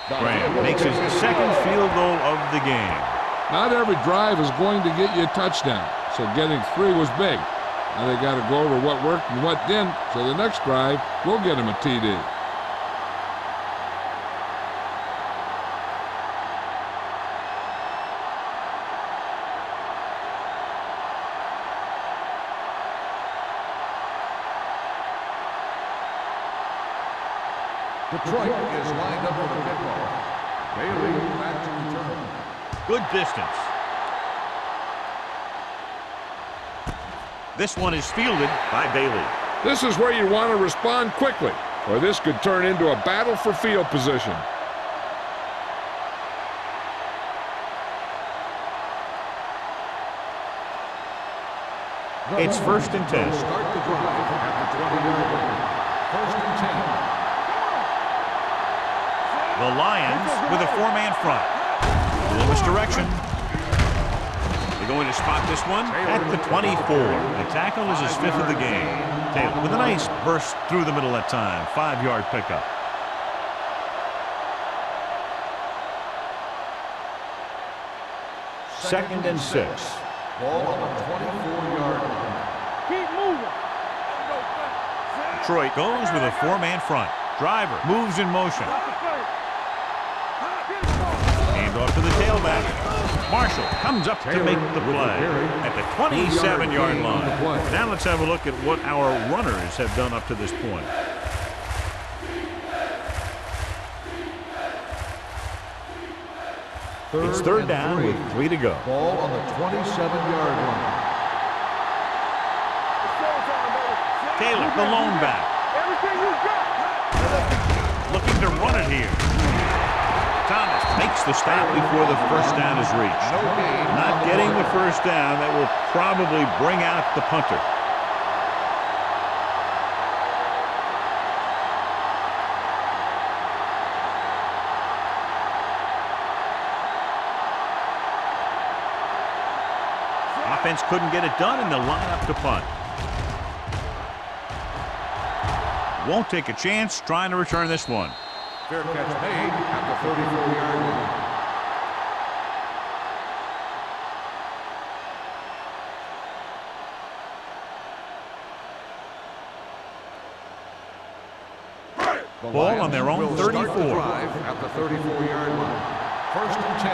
Graham makes his second field goal of the game. Not every drive is going to get you a touchdown, so getting 3 was big. Now they got to go over what worked and what didn't, so the next drive will get him a TD. Detroit is lined up for the kickoff. Bailey back to return. Good distance. This one is fielded by Bailey. This is where you want to respond quickly, or this could turn into a battle for field position. It's 1st and 10. Start the drive at the 20-yard line. 1st and 10. The Lions with a 4-man front. A misdirection. They're going to spot this one at the 24. The tackle is his 5th of the game. Taylor with a nice burst through the middle that time. 5-yard pickup. Second and 6. Ball on the 24-yard line. Keep moving. Detroit goes with a 4-man front. Driver moves in motion. Hand off to the tailback. Marshall comes up to make the play at the 27-yard line. Now let's have a look at what our runners have done up to this point. It's 3rd down with 3 to go. Ball on the 27-yard line. Taylor, the lone back. Everything you got. Looking to run it here. Thomas makes the stop before the 1st down is reached. Not getting the 1st down, that will probably bring out the punter. Offense couldn't get it done in the lineup to punt. Won't take a chance trying to return this one. Fair catch made at the 34-yard line. Ball on their own 34. At the 34-yard line. 1st and 10.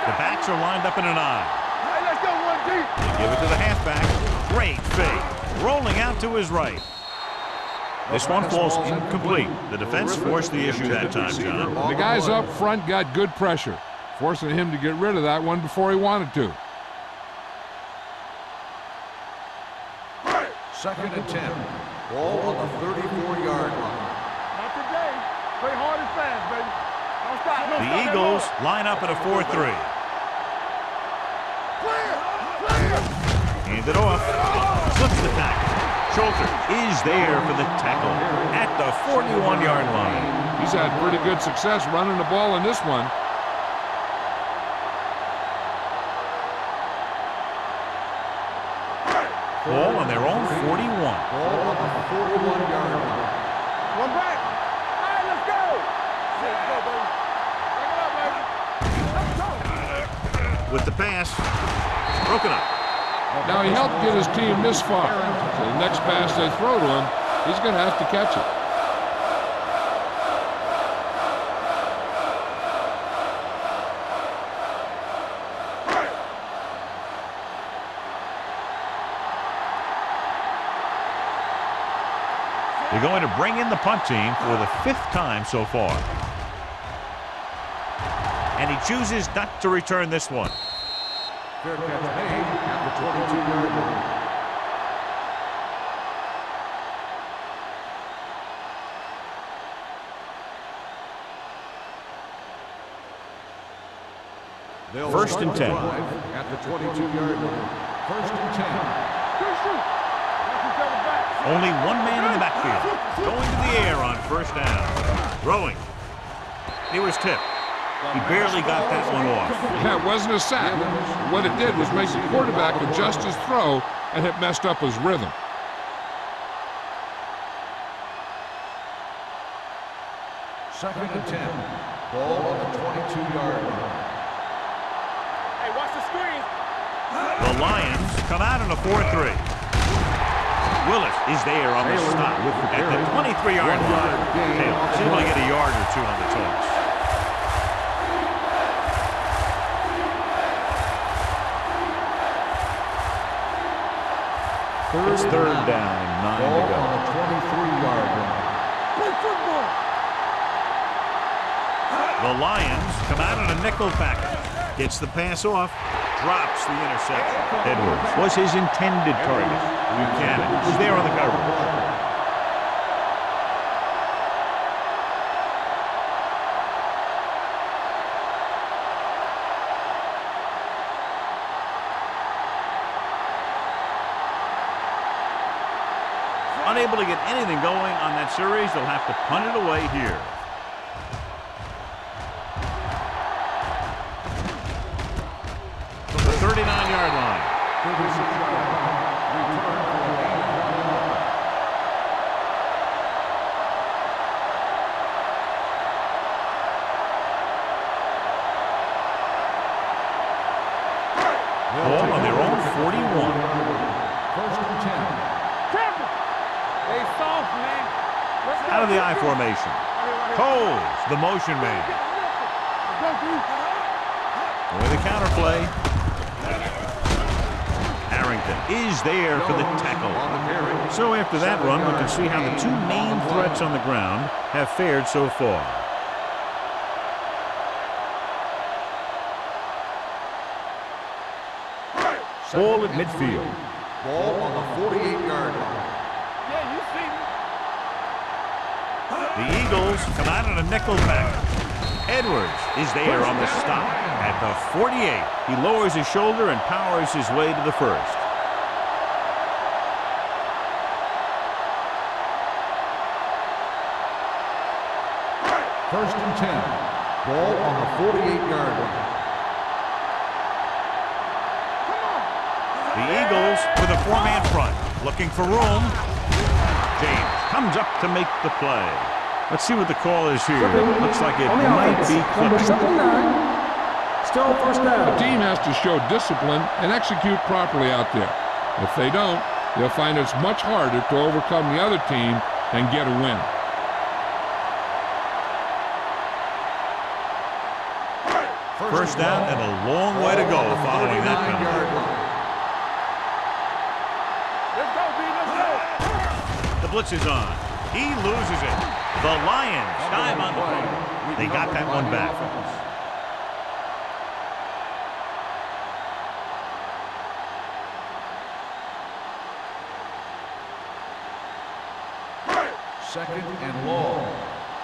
The backs are lined up in an eye. Hey, let's go 1 deep. They give it to the halfback. Great fake. Rolling out to his right. This one falls incomplete. The defense forced the issue that time, John. The guys up front got good pressure, forcing him to get rid of that one before he wanted to. 2nd and 10. Ball on the 34-yard line. Not today. Play hard and fast, baby. Don't stop. Don't The stop Eagles line up at a 4-3. Hand it off. Slips the tackle. Schulter is there for the tackle at the 41-yard line. He's had pretty good success running the ball in this one. Ball on their own 41. Ball on the 41-yard line. One back. All right, let's go. Let's go, baby. Bring it up, baby. Let's go. With the pass, broken up. Now he helped get his team this far. So the next pass they throw to him, he's going to have to catch it. They're going to bring in the punt team for the 5th time so far. And he chooses not to return this one. Fair catch made at the 22-yard line. They'll 1st and 10. At the 22-yard line. 1st and 10. Only one man in the backfield. Going to the air on 1st down. Throwing. He was tipped. He barely got that one off. Yeah, it wasn't a sack. What it did was make the quarterback adjust his throw, and it messed up his rhythm. Second and 10. Ball on the 22-yard line. Hey, watch the screen. The Lions come out in a 4-3. Willis is there on the stop at the 23-yard line. He's able to get a yard or two on the toss. It's 3rd down and 9 Ball to go. on the 23-yard line. Play football. The Lions come out in a nickel package. Gets the pass off. Drops the interception. Edwards was his intended target. Buchanan was there on the coverage. Unable to get anything going on that series, they'll have to punt it away here. From the 39-yard line. Ball on their own 41. 1st and 10. Hey, soft, man. Out of the I formation. Coles, the motion man. With the counterplay. Harrington is there for the tackle. So after that run, we can see how the two main threats on the ground have fared so far. Ball at midfield. Ball on the 48-yard line. Yeah, you see me. The Eagles come out in a nickel package. Edwards is there on the stop at the 48. He lowers his shoulder and powers his way to the 1st. First and 10. Ball on the 48-yard line. The Eagles with a 4-man front, looking for room. James comes up to make the play. Let's see what the call is here. Looks like it might be Number clipped. 79. Still 1st down. The team has to show discipline and execute properly out there. If they don't, they'll find it's much harder to overcome the other team and get a win. First down and a long way to go following that penalty. Let's go, B. Let's go. The blitz is on. He loses it. The Lions time on the play. They got that one back. Second and long.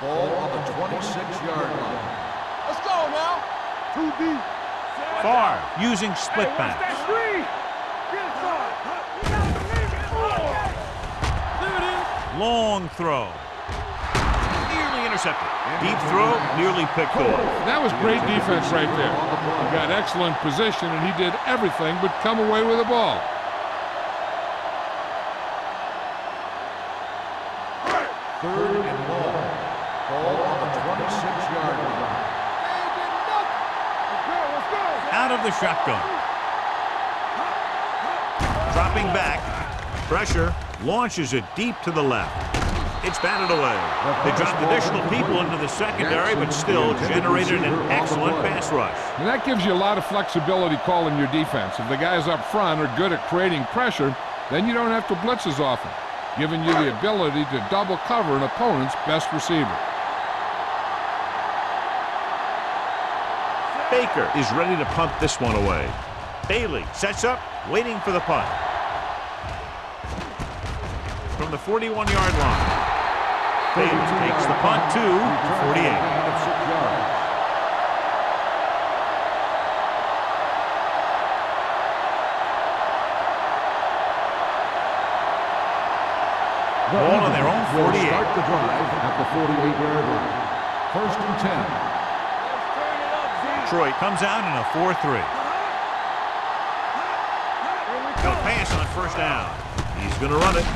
Ball on the 26-yard line. Let's go now. 2 deep. Far using split Hey, pass. what's that screen? Get inside. You gotta believe it. There it is. Long throw. Nearly intercepted. Deep throw, nearly picked off. That was great defense right there. He got excellent position, and he did everything but come away with the ball. Third and long. Ball on the 26-yard line. Let's go. Out of the shotgun. Dropping back. Pressure. Launches it deep to the left. It's batted away. They dropped additional people into the secondary, but still generated an excellent pass rush. And that gives you a lot of flexibility calling your defense. If the guys up front are good at creating pressure, then you don't have to blitz as often, giving you the ability to double cover an opponent's best receiver. Baker is ready to punt this one away. Bailey sets up, waiting for the punt. From the 41-yard line. Bailey takes the punt to 48. Ball on their own 48. Start the drive at the 48-yard line. First and 10. Detroit comes out in a 4-3. No pass on first down. He's going to run it.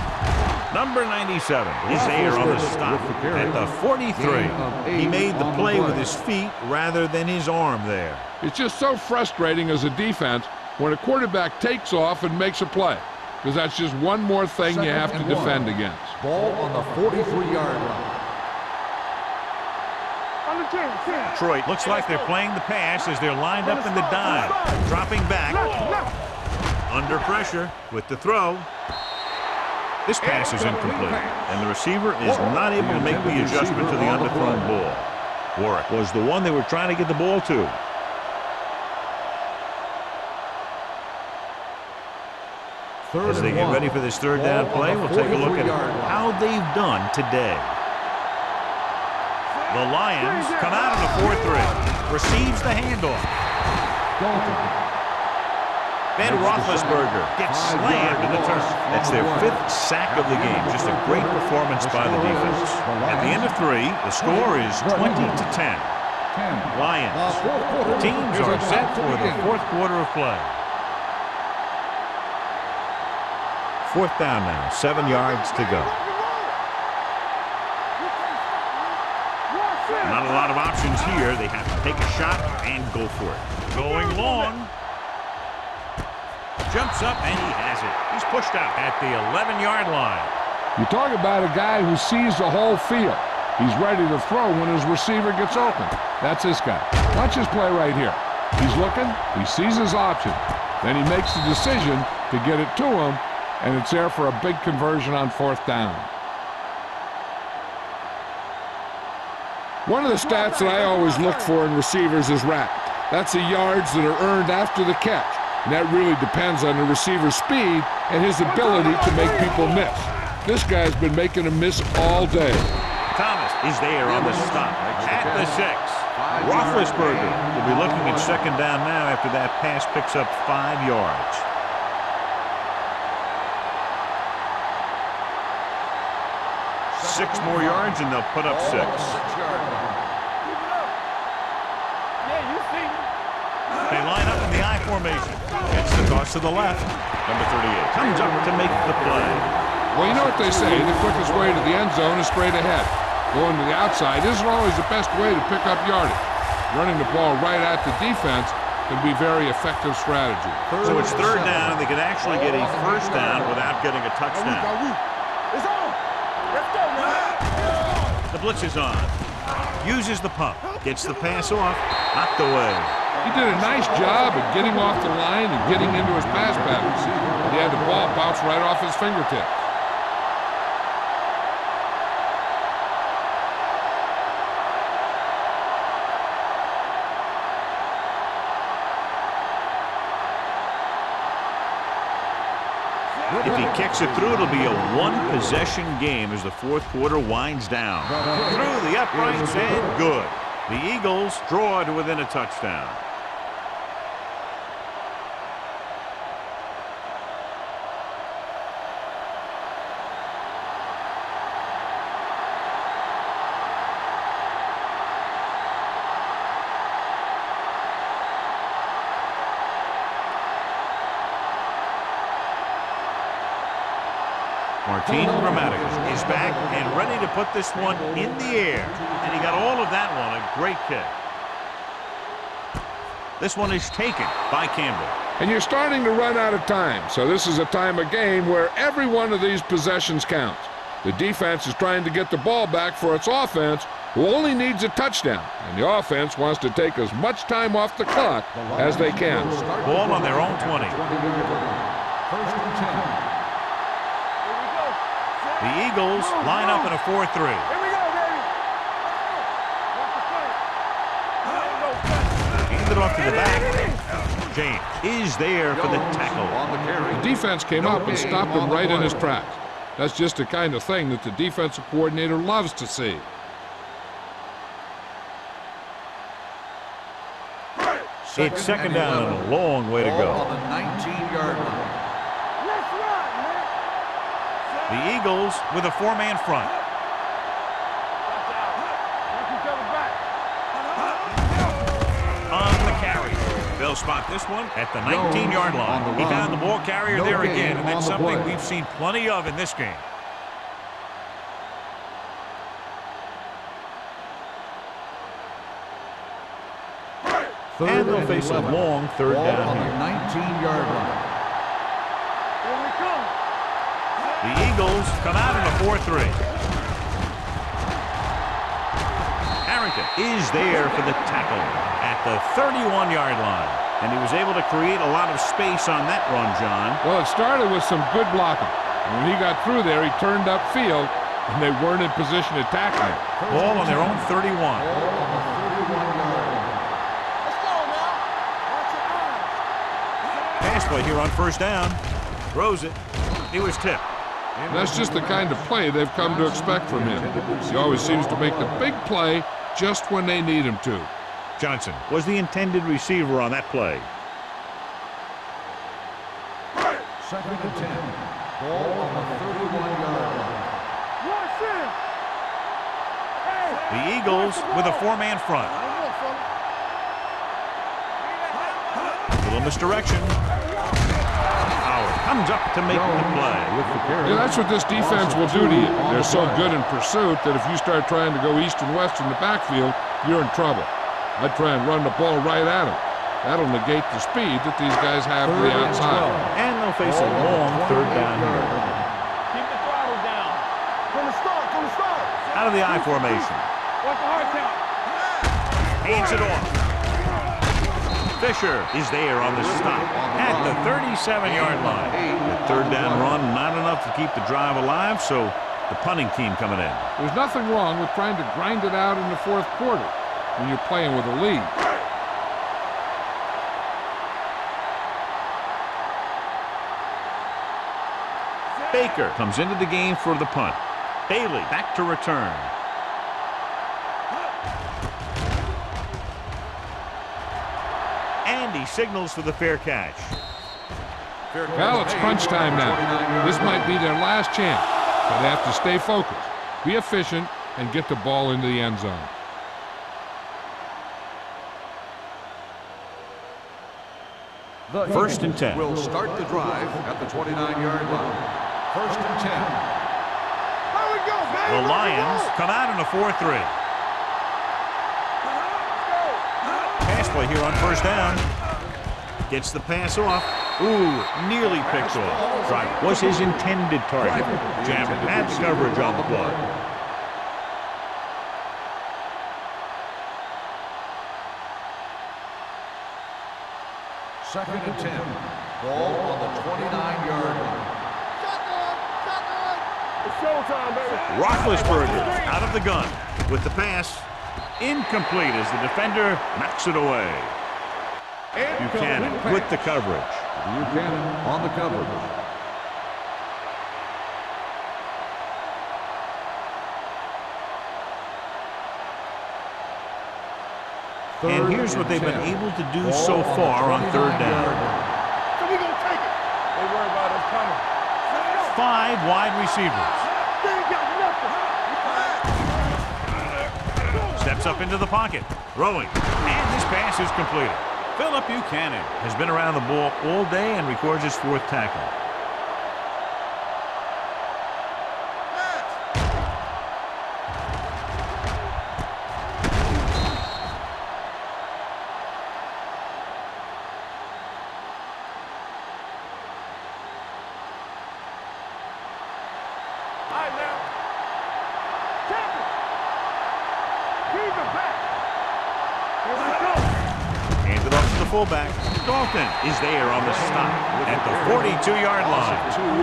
Number 97 is there on the stop at the 43. He made the play with his feet rather than his arm there. It's just so frustrating as a defense when a quarterback takes off and makes a play, because that's just one more thing you have to defend against. Ball on the 43-yard line. Detroit looks like they're playing the pass as they're lined up in the dime. Dropping back. Under pressure with the throw. This pass is incomplete, and the receiver is not able to make the adjustment to the underthrown ball. Warwick was the one they were trying to get the ball to. As they get ready for this third down play, we'll take a look at how they've done today. The Lions come out in a 4-3. Receives the handoff. Ben Roethlisberger gets slammed in the turf. That's their 5th sack of the game. Just a great performance by the defense. At the end of 3, the score is 20-10. Lions. Teams are set for the 4th quarter of play. 4th down now, 7 yards to go. Not a lot of options here. They have to take a shot and go for it. Going long. Jumps up and he has it. He's pushed out at the 11-yard line. You talk about a guy who sees the whole field. He's ready to throw when his receiver gets open. That's this guy. Watch his play right here. He's looking, he sees his option. Then he makes the decision to get it to him, and it's there for a big conversion on 4th down. One of the stats that I always look for in receivers is RAP. That's the yards that are earned after the catch. And that really depends on the receiver's speed and his ability to make people miss. This guy's been making them miss all day. Thomas is there on the stop at the 6. Roethlisberger will be looking at second down now after that pass picks up 5 yards. Six more yards and they'll put up 6. They line up in the I formation. It's the toss to the left. Number 38 comes up to make the play. Well, you know what they say, the quickest way to the end zone is straight ahead. Going to the outside isn't always the best way to pick up yardage. Running the ball right at the defense can be very effective strategy. So it's third down, and they can actually get a first down without getting a touchdown. It's on. Let's go now. The blitz is on. Uses the pump. Gets the pass off. Knocked away. He did a nice job of getting off the line and getting into his pass patterns. He had the ball bounce right off his fingertips. If he kicks it through, it'll be a one-possession game as the fourth quarter winds down. Through the uprights and good. The Eagles draw to within a touchdown. Martin Gramaticus is back and ready to put this one in the air. And he got all of that one. A great kick. This one is taken by Campbell. And you're starting to run out of time, so this is a time of game where every one of these possessions counts. The defense is trying to get the ball back for its offense, who only needs a touchdown, and the offense wants to take as much time off the clock as they can. Ball on their own 20. First and 10. The Eagles line up in a 4-3. Here we go, baby. Hand it off to the back. James is there for the tackle. On the carry. The defense came up and stopped him right in his tracks. That's just the kind of thing that the defensive coordinator loves to see. It's second down and a long way to go. On the 19-yard line. Let's run, man. The Eagles with a four-man front. Watch each other back. On the carry. They'll spot this one at the 19-yard line. He found the ball carrier there again, and that's something we've seen plenty of in this game. And they'll face a long third down on the here. 19-yard line. Here we come. The Eagles come out in a 4-3. Harrington is there for the tackle at the 31-yard line. And he was able to create a lot of space on that run, John. Well, it started with some good blocking. And when he got through there, he turned upfield, and they weren't in position to tackle him. Ball on their own 31. Pass play here on first down. Throws it. He was tipped. And that's just the kind of play they've come to expect from him. He always seems to make the big play just when they need him to. Johnson was the intended receiver on that play. Second and 10. Ball on the 31-yard line. Watch him. Hey. The Eagles with a four-man front. Little misdirection. Howard comes up to make the play. Yeah, that's what this defense will do to you. They're so good in pursuit that if you start trying to go east and west in the backfield, you're in trouble. I'd try and run the ball right at them. That'll negate the speed that these guys have to the outside. And they'll face a long third down here. Keep the throttle down. From the start, from the start. Out of the I formation. Watch the hard count. Hands it off. Fisher is there on the stop at the 37-yard line. The third down run, not enough to keep the drive alive, so the punting team coming in. There's nothing wrong with trying to grind it out in the fourth quarter when you're playing with a lead. Baker comes into the game for the punt. Bailey back to return. And he signals for the fair catch. Well, it's crunch time now. This might be their last chance, but they have to stay focused, be efficient, and get the ball into the end zone. First and 10. Will start the drive at the 29-yard line. First and 10. There we go, baby. The Lions come out in a 4-3. Pass play here on first down. Gets the pass off. Ooh, nearly picked off. Driver was his intended target. Jammer had the coverage on the play. Second and 10. Ball on the 29-yard line. It's showtime, baby. Roethlisberger out of the gun with the pass. Incomplete as the defender knocks it away. Buchanan with the coverage. Buchanan on the coverage. And here's what they've been able to do so far on third down. So we gonna take it. They worry about us coming. 5 wide receivers. They ain't got nothing. Steps up into the pocket. Throwing. And this pass is completed. Phillip Buchanan has been around the ball all day and records his 4th tackle. All right, now. Tackle. Keep it back. Here we go. Hands it off to the fullback. Dalton is there on the stop at the 42-yard line.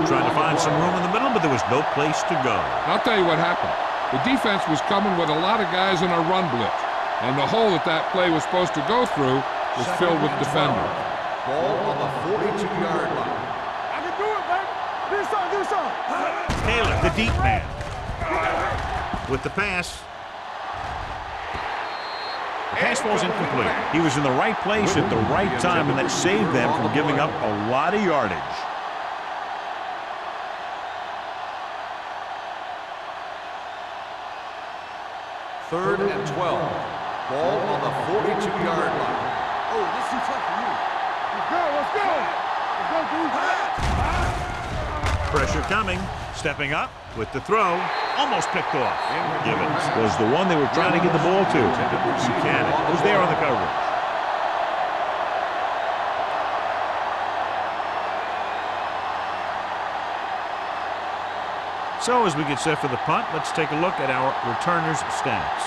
Trying to find some room in the middle, but there was no place to go. I'll tell you what happened. The defense was coming with a lot of guys in a run blitz, and the hole that play was supposed to go through was filled with defenders. Ball on the 42-yard line. I can do it, baby. Do something. Taylor, the deep man. With the pass. The pass falls incomplete. He was in the right place at the right time, and that saved them from giving up a lot of yardage. Third and 12. Ball on the 42-yard line. Oh, this is tough for you. Let's go. Pressure coming. Stepping up with the throw. Almost picked off. Gibbons was the one they were trying to get the ball to. Buchanan was there on the coverage. So as we get set for the punt, let's take a look at our returners' stats.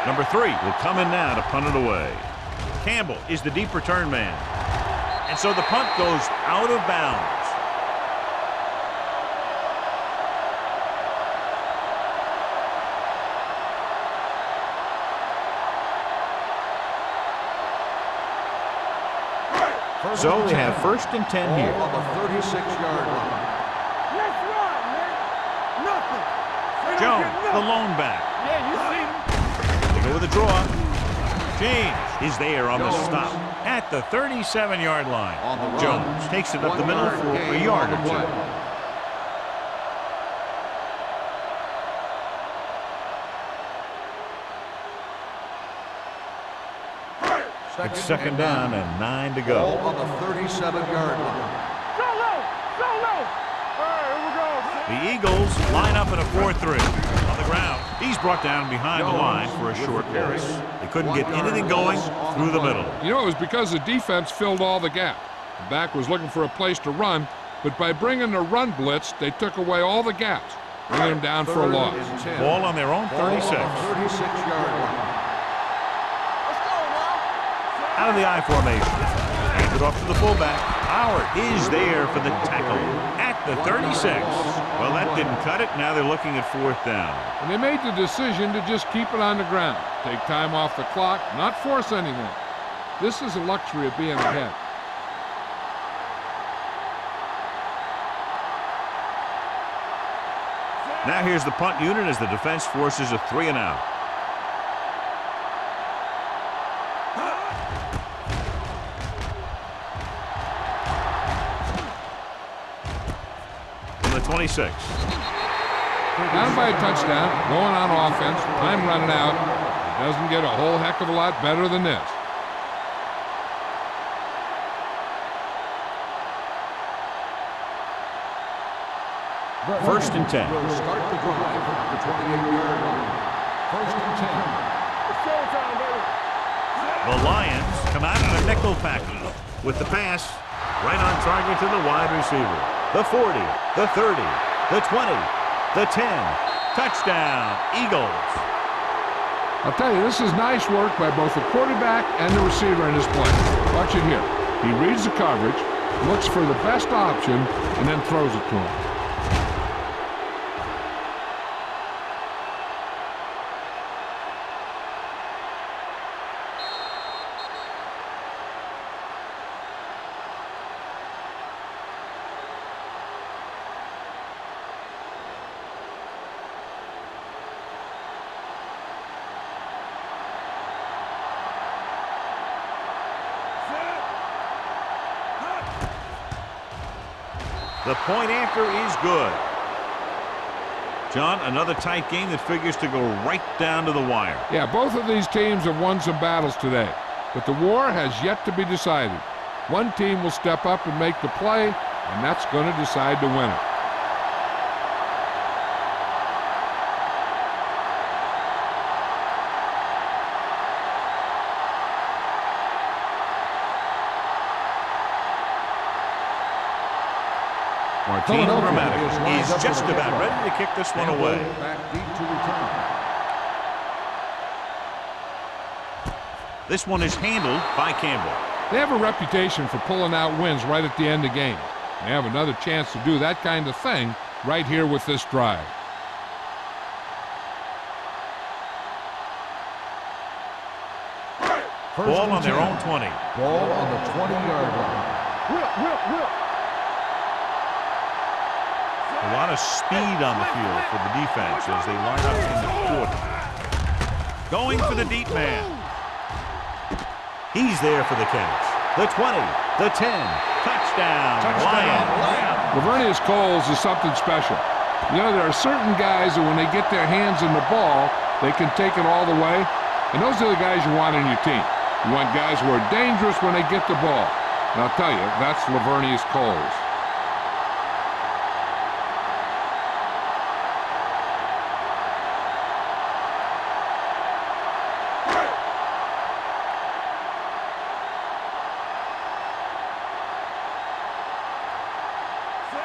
Number 3 will come in now to punt it away. Campbell is the deep return man. And so the punt goes out of bounds. So they have 1st and 10 here. Ball on the 36-yard line. Let's run, man. Nothing. They don't Jones, get the nothing. lone back. Yeah, you see them. They go with a draw. James is there on the stop at the 37-yard line. On the run. Jones takes it up the middle for a yard or two. It's 2nd down and 9 to Ball go. on the 37-yard line. So low. All right, here we go. The Eagles line up in a 4-3. On the ground, he's brought down behind the line for a short carry. They couldn't get anything going through the middle. You know, it was because the defense filled all the gap. The back was looking for a place to run, but by bringing the run blitz, they took away all the gaps, bringing them down for a loss. Ball on their own 36. 36-yard line. Out of the I formation. Hands it off to the fullback. Howard is there for the tackle at the 36. Well, that didn't cut it. Now they're looking at 4th down. And they made the decision to just keep it on the ground, take time off the clock, not force anything. This is a luxury of being ahead. Now here's the punt unit as the defense forces a 3-and-out. From the 26. Down by a touchdown, going on offense, time running out. It doesn't get a whole heck of a lot better than this. First and 10. Will start the drive at the 28-yard line. 1st and 10. It's showtime, baby. The Lions come out in a nickel package with the pass right on target to the wide receiver. The 40, the 30, the 20, the 10. Touchdown, Eagles. I'll tell you, this is nice work by both the quarterback and the receiver in his play. Watch it here. He reads the coverage, looks for the best option, and then throws it to him. The point after is good. John, another tight game that figures to go right down to the wire. Yeah, both of these teams have won some battles today, but the war has yet to be decided. One team will step up and make the play, and that's going to decide the winner. Martin Gramatic is just about ready to kick this one away. Back deep to return. This one is handled by Campbell. They have a reputation for pulling out wins right at the end of games. They have another chance to do that kind of thing right here with this drive. Ball on their own 20. Ball on the 20-yard line. Whip. A lot of speed on the field for the defense as they line up in the quarter. Going for the deep man. He's there for the catch. The 20, the 10, touchdown, Lions. Lavernius Coles is something special. You know, there are certain guys that when they get their hands on the ball, they can take it all the way. And those are the guys you want on your team. You want guys who are dangerous when they get the ball. And I'll tell you, that's Lavernius Coles.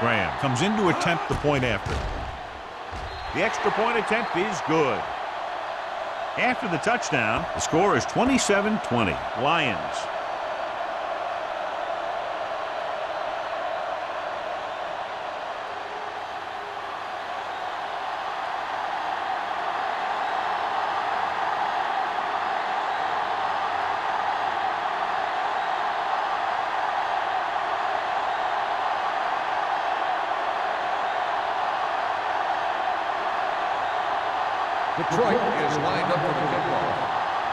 Graham comes in to attempt the point after. The extra point attempt is good. After the touchdown, the score is 27-20. Lions. Detroit is lined up for the kickoff.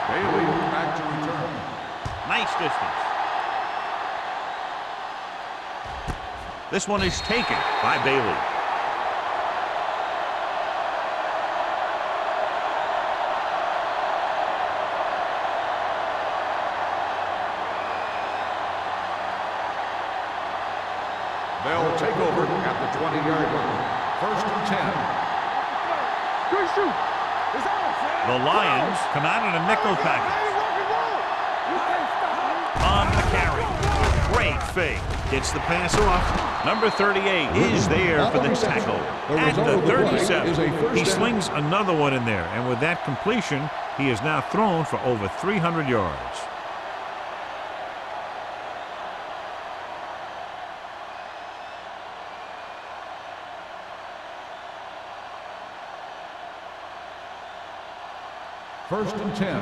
Bailey back to return. Nice distance. This one is taken by Bailey. They'll take over at the 20-yard line. First and 10. Good shoot. It's on, The Lions come out in a nickel package. You can't stop me. On the carry. Great fake. Gets the pass off. Number 38 is there for the tackle. At the 37, he slings another one in there. And with that completion, he is now thrown for over 300 yards. First and 10.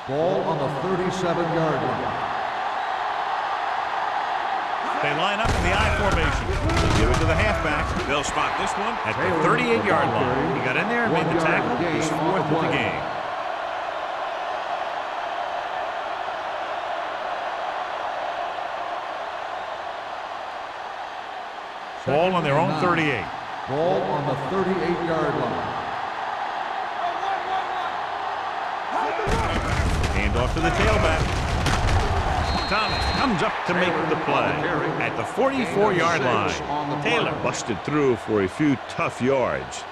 Ball on the 37-yard line. They line up in the I formation. They give it to the halfback. They'll spot this one at the 38-yard line. He got in there and made the tackle. His fourth of the game. Ball on their own 38. Ball on the 38-yard line. Hand off to the tailback. Thomas comes up to make the play at the 44-yard line. Taylor busted through for a few tough yards.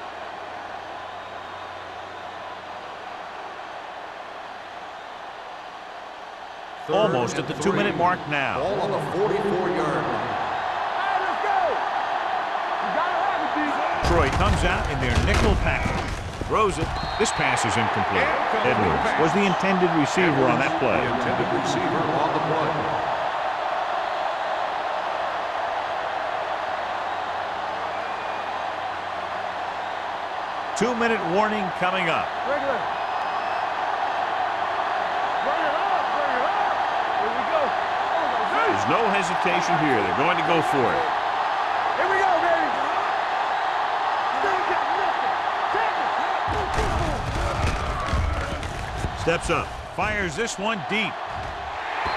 Almost at the 2-minute mark now. Ball on the 44-yard line. Let's go. You gotta have it, D. Troy comes out in their nickel package. Throws it. This pass is incomplete. Edwards was the intended receiver on that play. The intended receiver on the play. Two-minute warning coming up. Bring it up. Bring it up. Bring it up. Here we go. There's no hesitation here. They're going to go for it. Here we go, baby. Still got nothing. Steps up. Fires this one deep.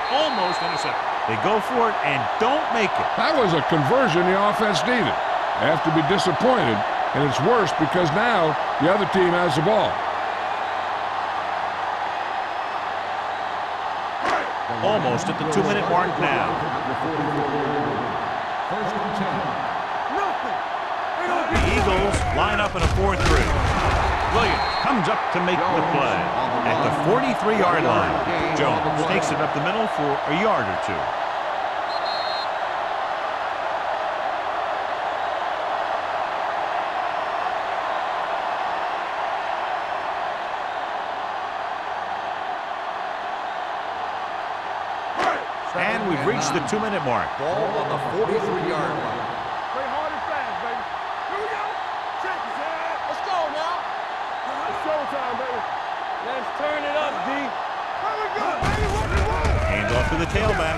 Almost intercepted. They go for it and don't make it. That was a conversion the offense needed. They have to be disappointed, and it's worse because now the other team has the ball. Almost at the 2-minute mark now. First and 10. The Eagles line up in a 4-3. Williams comes up to make the play. At the 43-yard line, Jones takes it up the middle for a yard or two. And we've reached the 2-minute mark. Ball on the 43-yard line. Play hard and fast, baby. Here we go. Check his head. Let's go now. It's showtime, baby. Let's turn it up, D. Here we go, baby. What we want? Hands off to the tailback.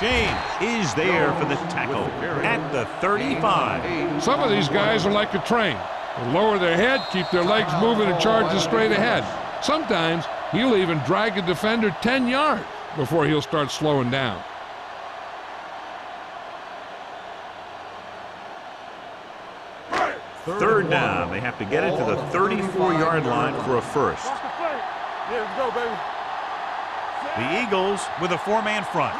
James is there for the tackle at the 35. Some of these guys are like a train. They lower their head, keep their legs moving, and charge it straight ahead. Sometimes he'll even drag a defender 10 yards before he'll start slowing down. Third down. They have to get it to the 34-yard line for a first. Watch the play. Yeah, let's go, baby. The Eagles with a 4-man front.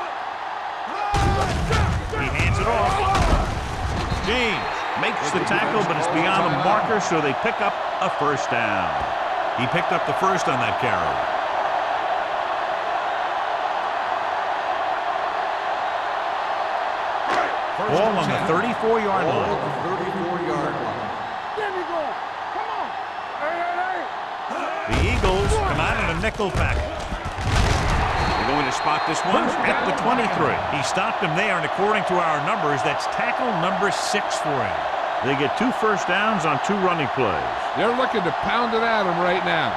He hands it off. James makes the tackle, but it's beyond the marker, so they pick up a first down. He picked up the first on that carry. Ball on the 34-yard line. 34-yard line. There we go. Come on. Hey. The Eagles come out in a nickel package. They're going to spot this one at the 23. He stopped him there, and according to our numbers, that's tackle number 6 for him. They get 2 first downs on 2 running plays. They're looking to pound it at him right now.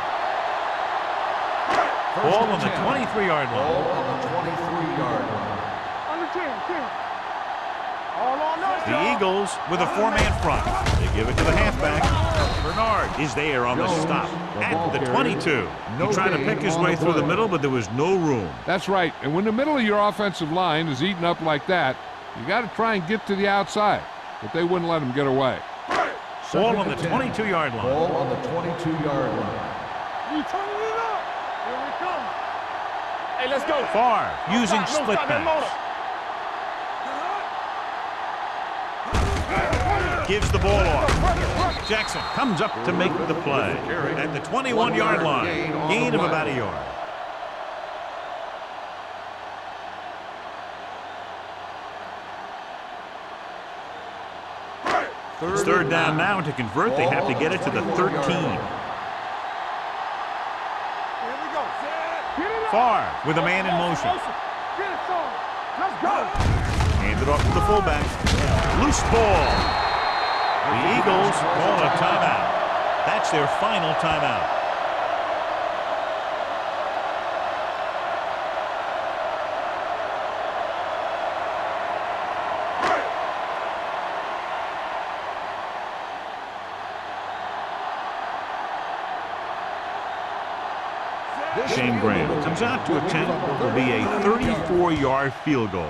Ball on the 23-yard line. Ball on the 23-yard line. Under 10. All on us, The y'all. Eagles with a 4-man front. They give it to the halfback. Bernard is there on the stop at the 22. He tried to pick his way through the middle, but there was no room. That's right. And when the middle of your offensive line is eaten up like that, you got to try and get to the outside. But they wouldn't let him get away. Ball on the 22-yard line. Ball on the 22-yard line. We turning it up. Here we come. Hey, let's go. Favre using Stop, split stop that backs. motor. Gives the ball off. Jackson comes up to make the play at the 21-yard line. Gain of about a yard. It's third down now, and to convert, they have to get it to the 13. Here we go. Get it up. Favre with a man in motion. Get it, son. Let's go. Hands it off to the fullback. Loose ball. The Eagles call a timeout. That's their final timeout. Shane Graham comes out to attempt what will be a 34-yard field goal.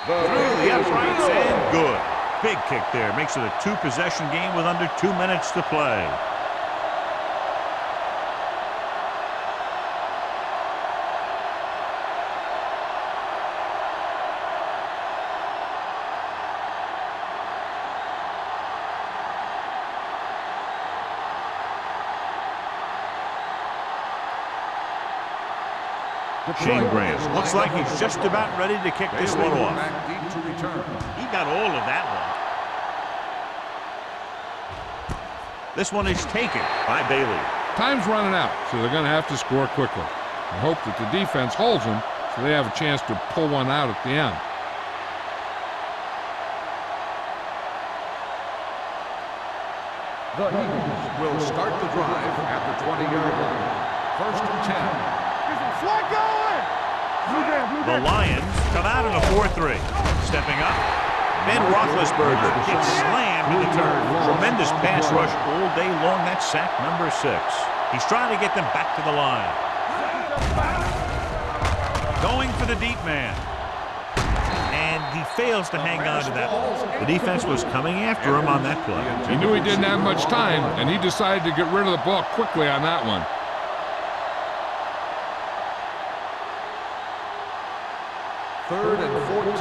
Through the uprights and good. Big kick there. Makes it a 2-possession game with under 2 minutes to play. Shane Graham looks like he's just about ready to kick this one off. Back deep to return. He got all of that one. This one is taken by Bailey. Time's running out, so they're going to have to score quickly. I hope that the defense holds them so they have a chance to pull one out at the end. The Eagles will start the drive at the 20-yard line. First and 10. Slide going. The Lions come out in a 4-3. Stepping up, Ben Roethlisberger gets slammed in the turf. Tremendous pass rush all day long. That's sack number 6. He's trying to get them back to the line. Going for the deep man. And he fails to hang on to that ball. The defense was coming after him on that play. He knew he didn't have much time, and he decided to get rid of the ball quickly on that one. Third and 14.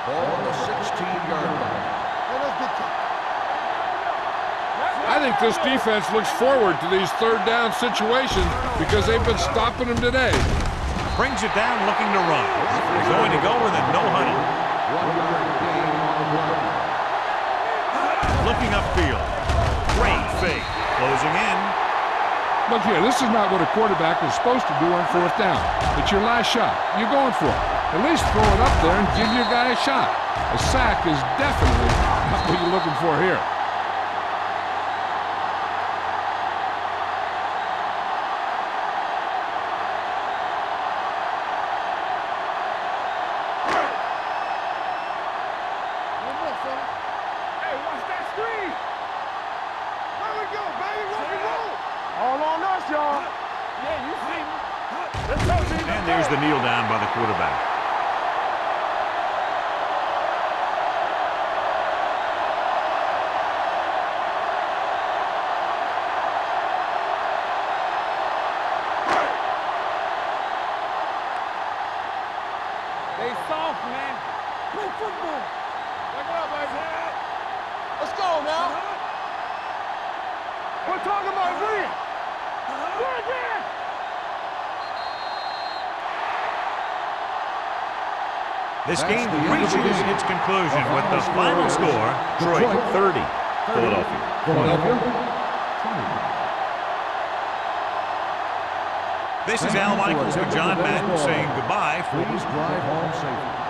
Ball on the 16-yard line. I think this defense looks forward to these third down situations because they've been stopping them today. Brings it down looking to run. They're going to go with a no huddle. 1-yard gain on the run. Looking upfield. Great fake. Closing in. Look here, this is not what a quarterback is supposed to do on fourth down. It's your last shot. You're going for it. At least throw it up there and give your guy a shot. A sack is definitely not what you're looking for here. And there's the kneel down by the quarterback. They soft, man. Play football. Wake up, baby. Let's go now. We're talking about winning. We're again. This game reaches its conclusion with the final score, Detroit 30, Philadelphia. This is Al Michaels with John Madden saying goodbye. Please drive home safely.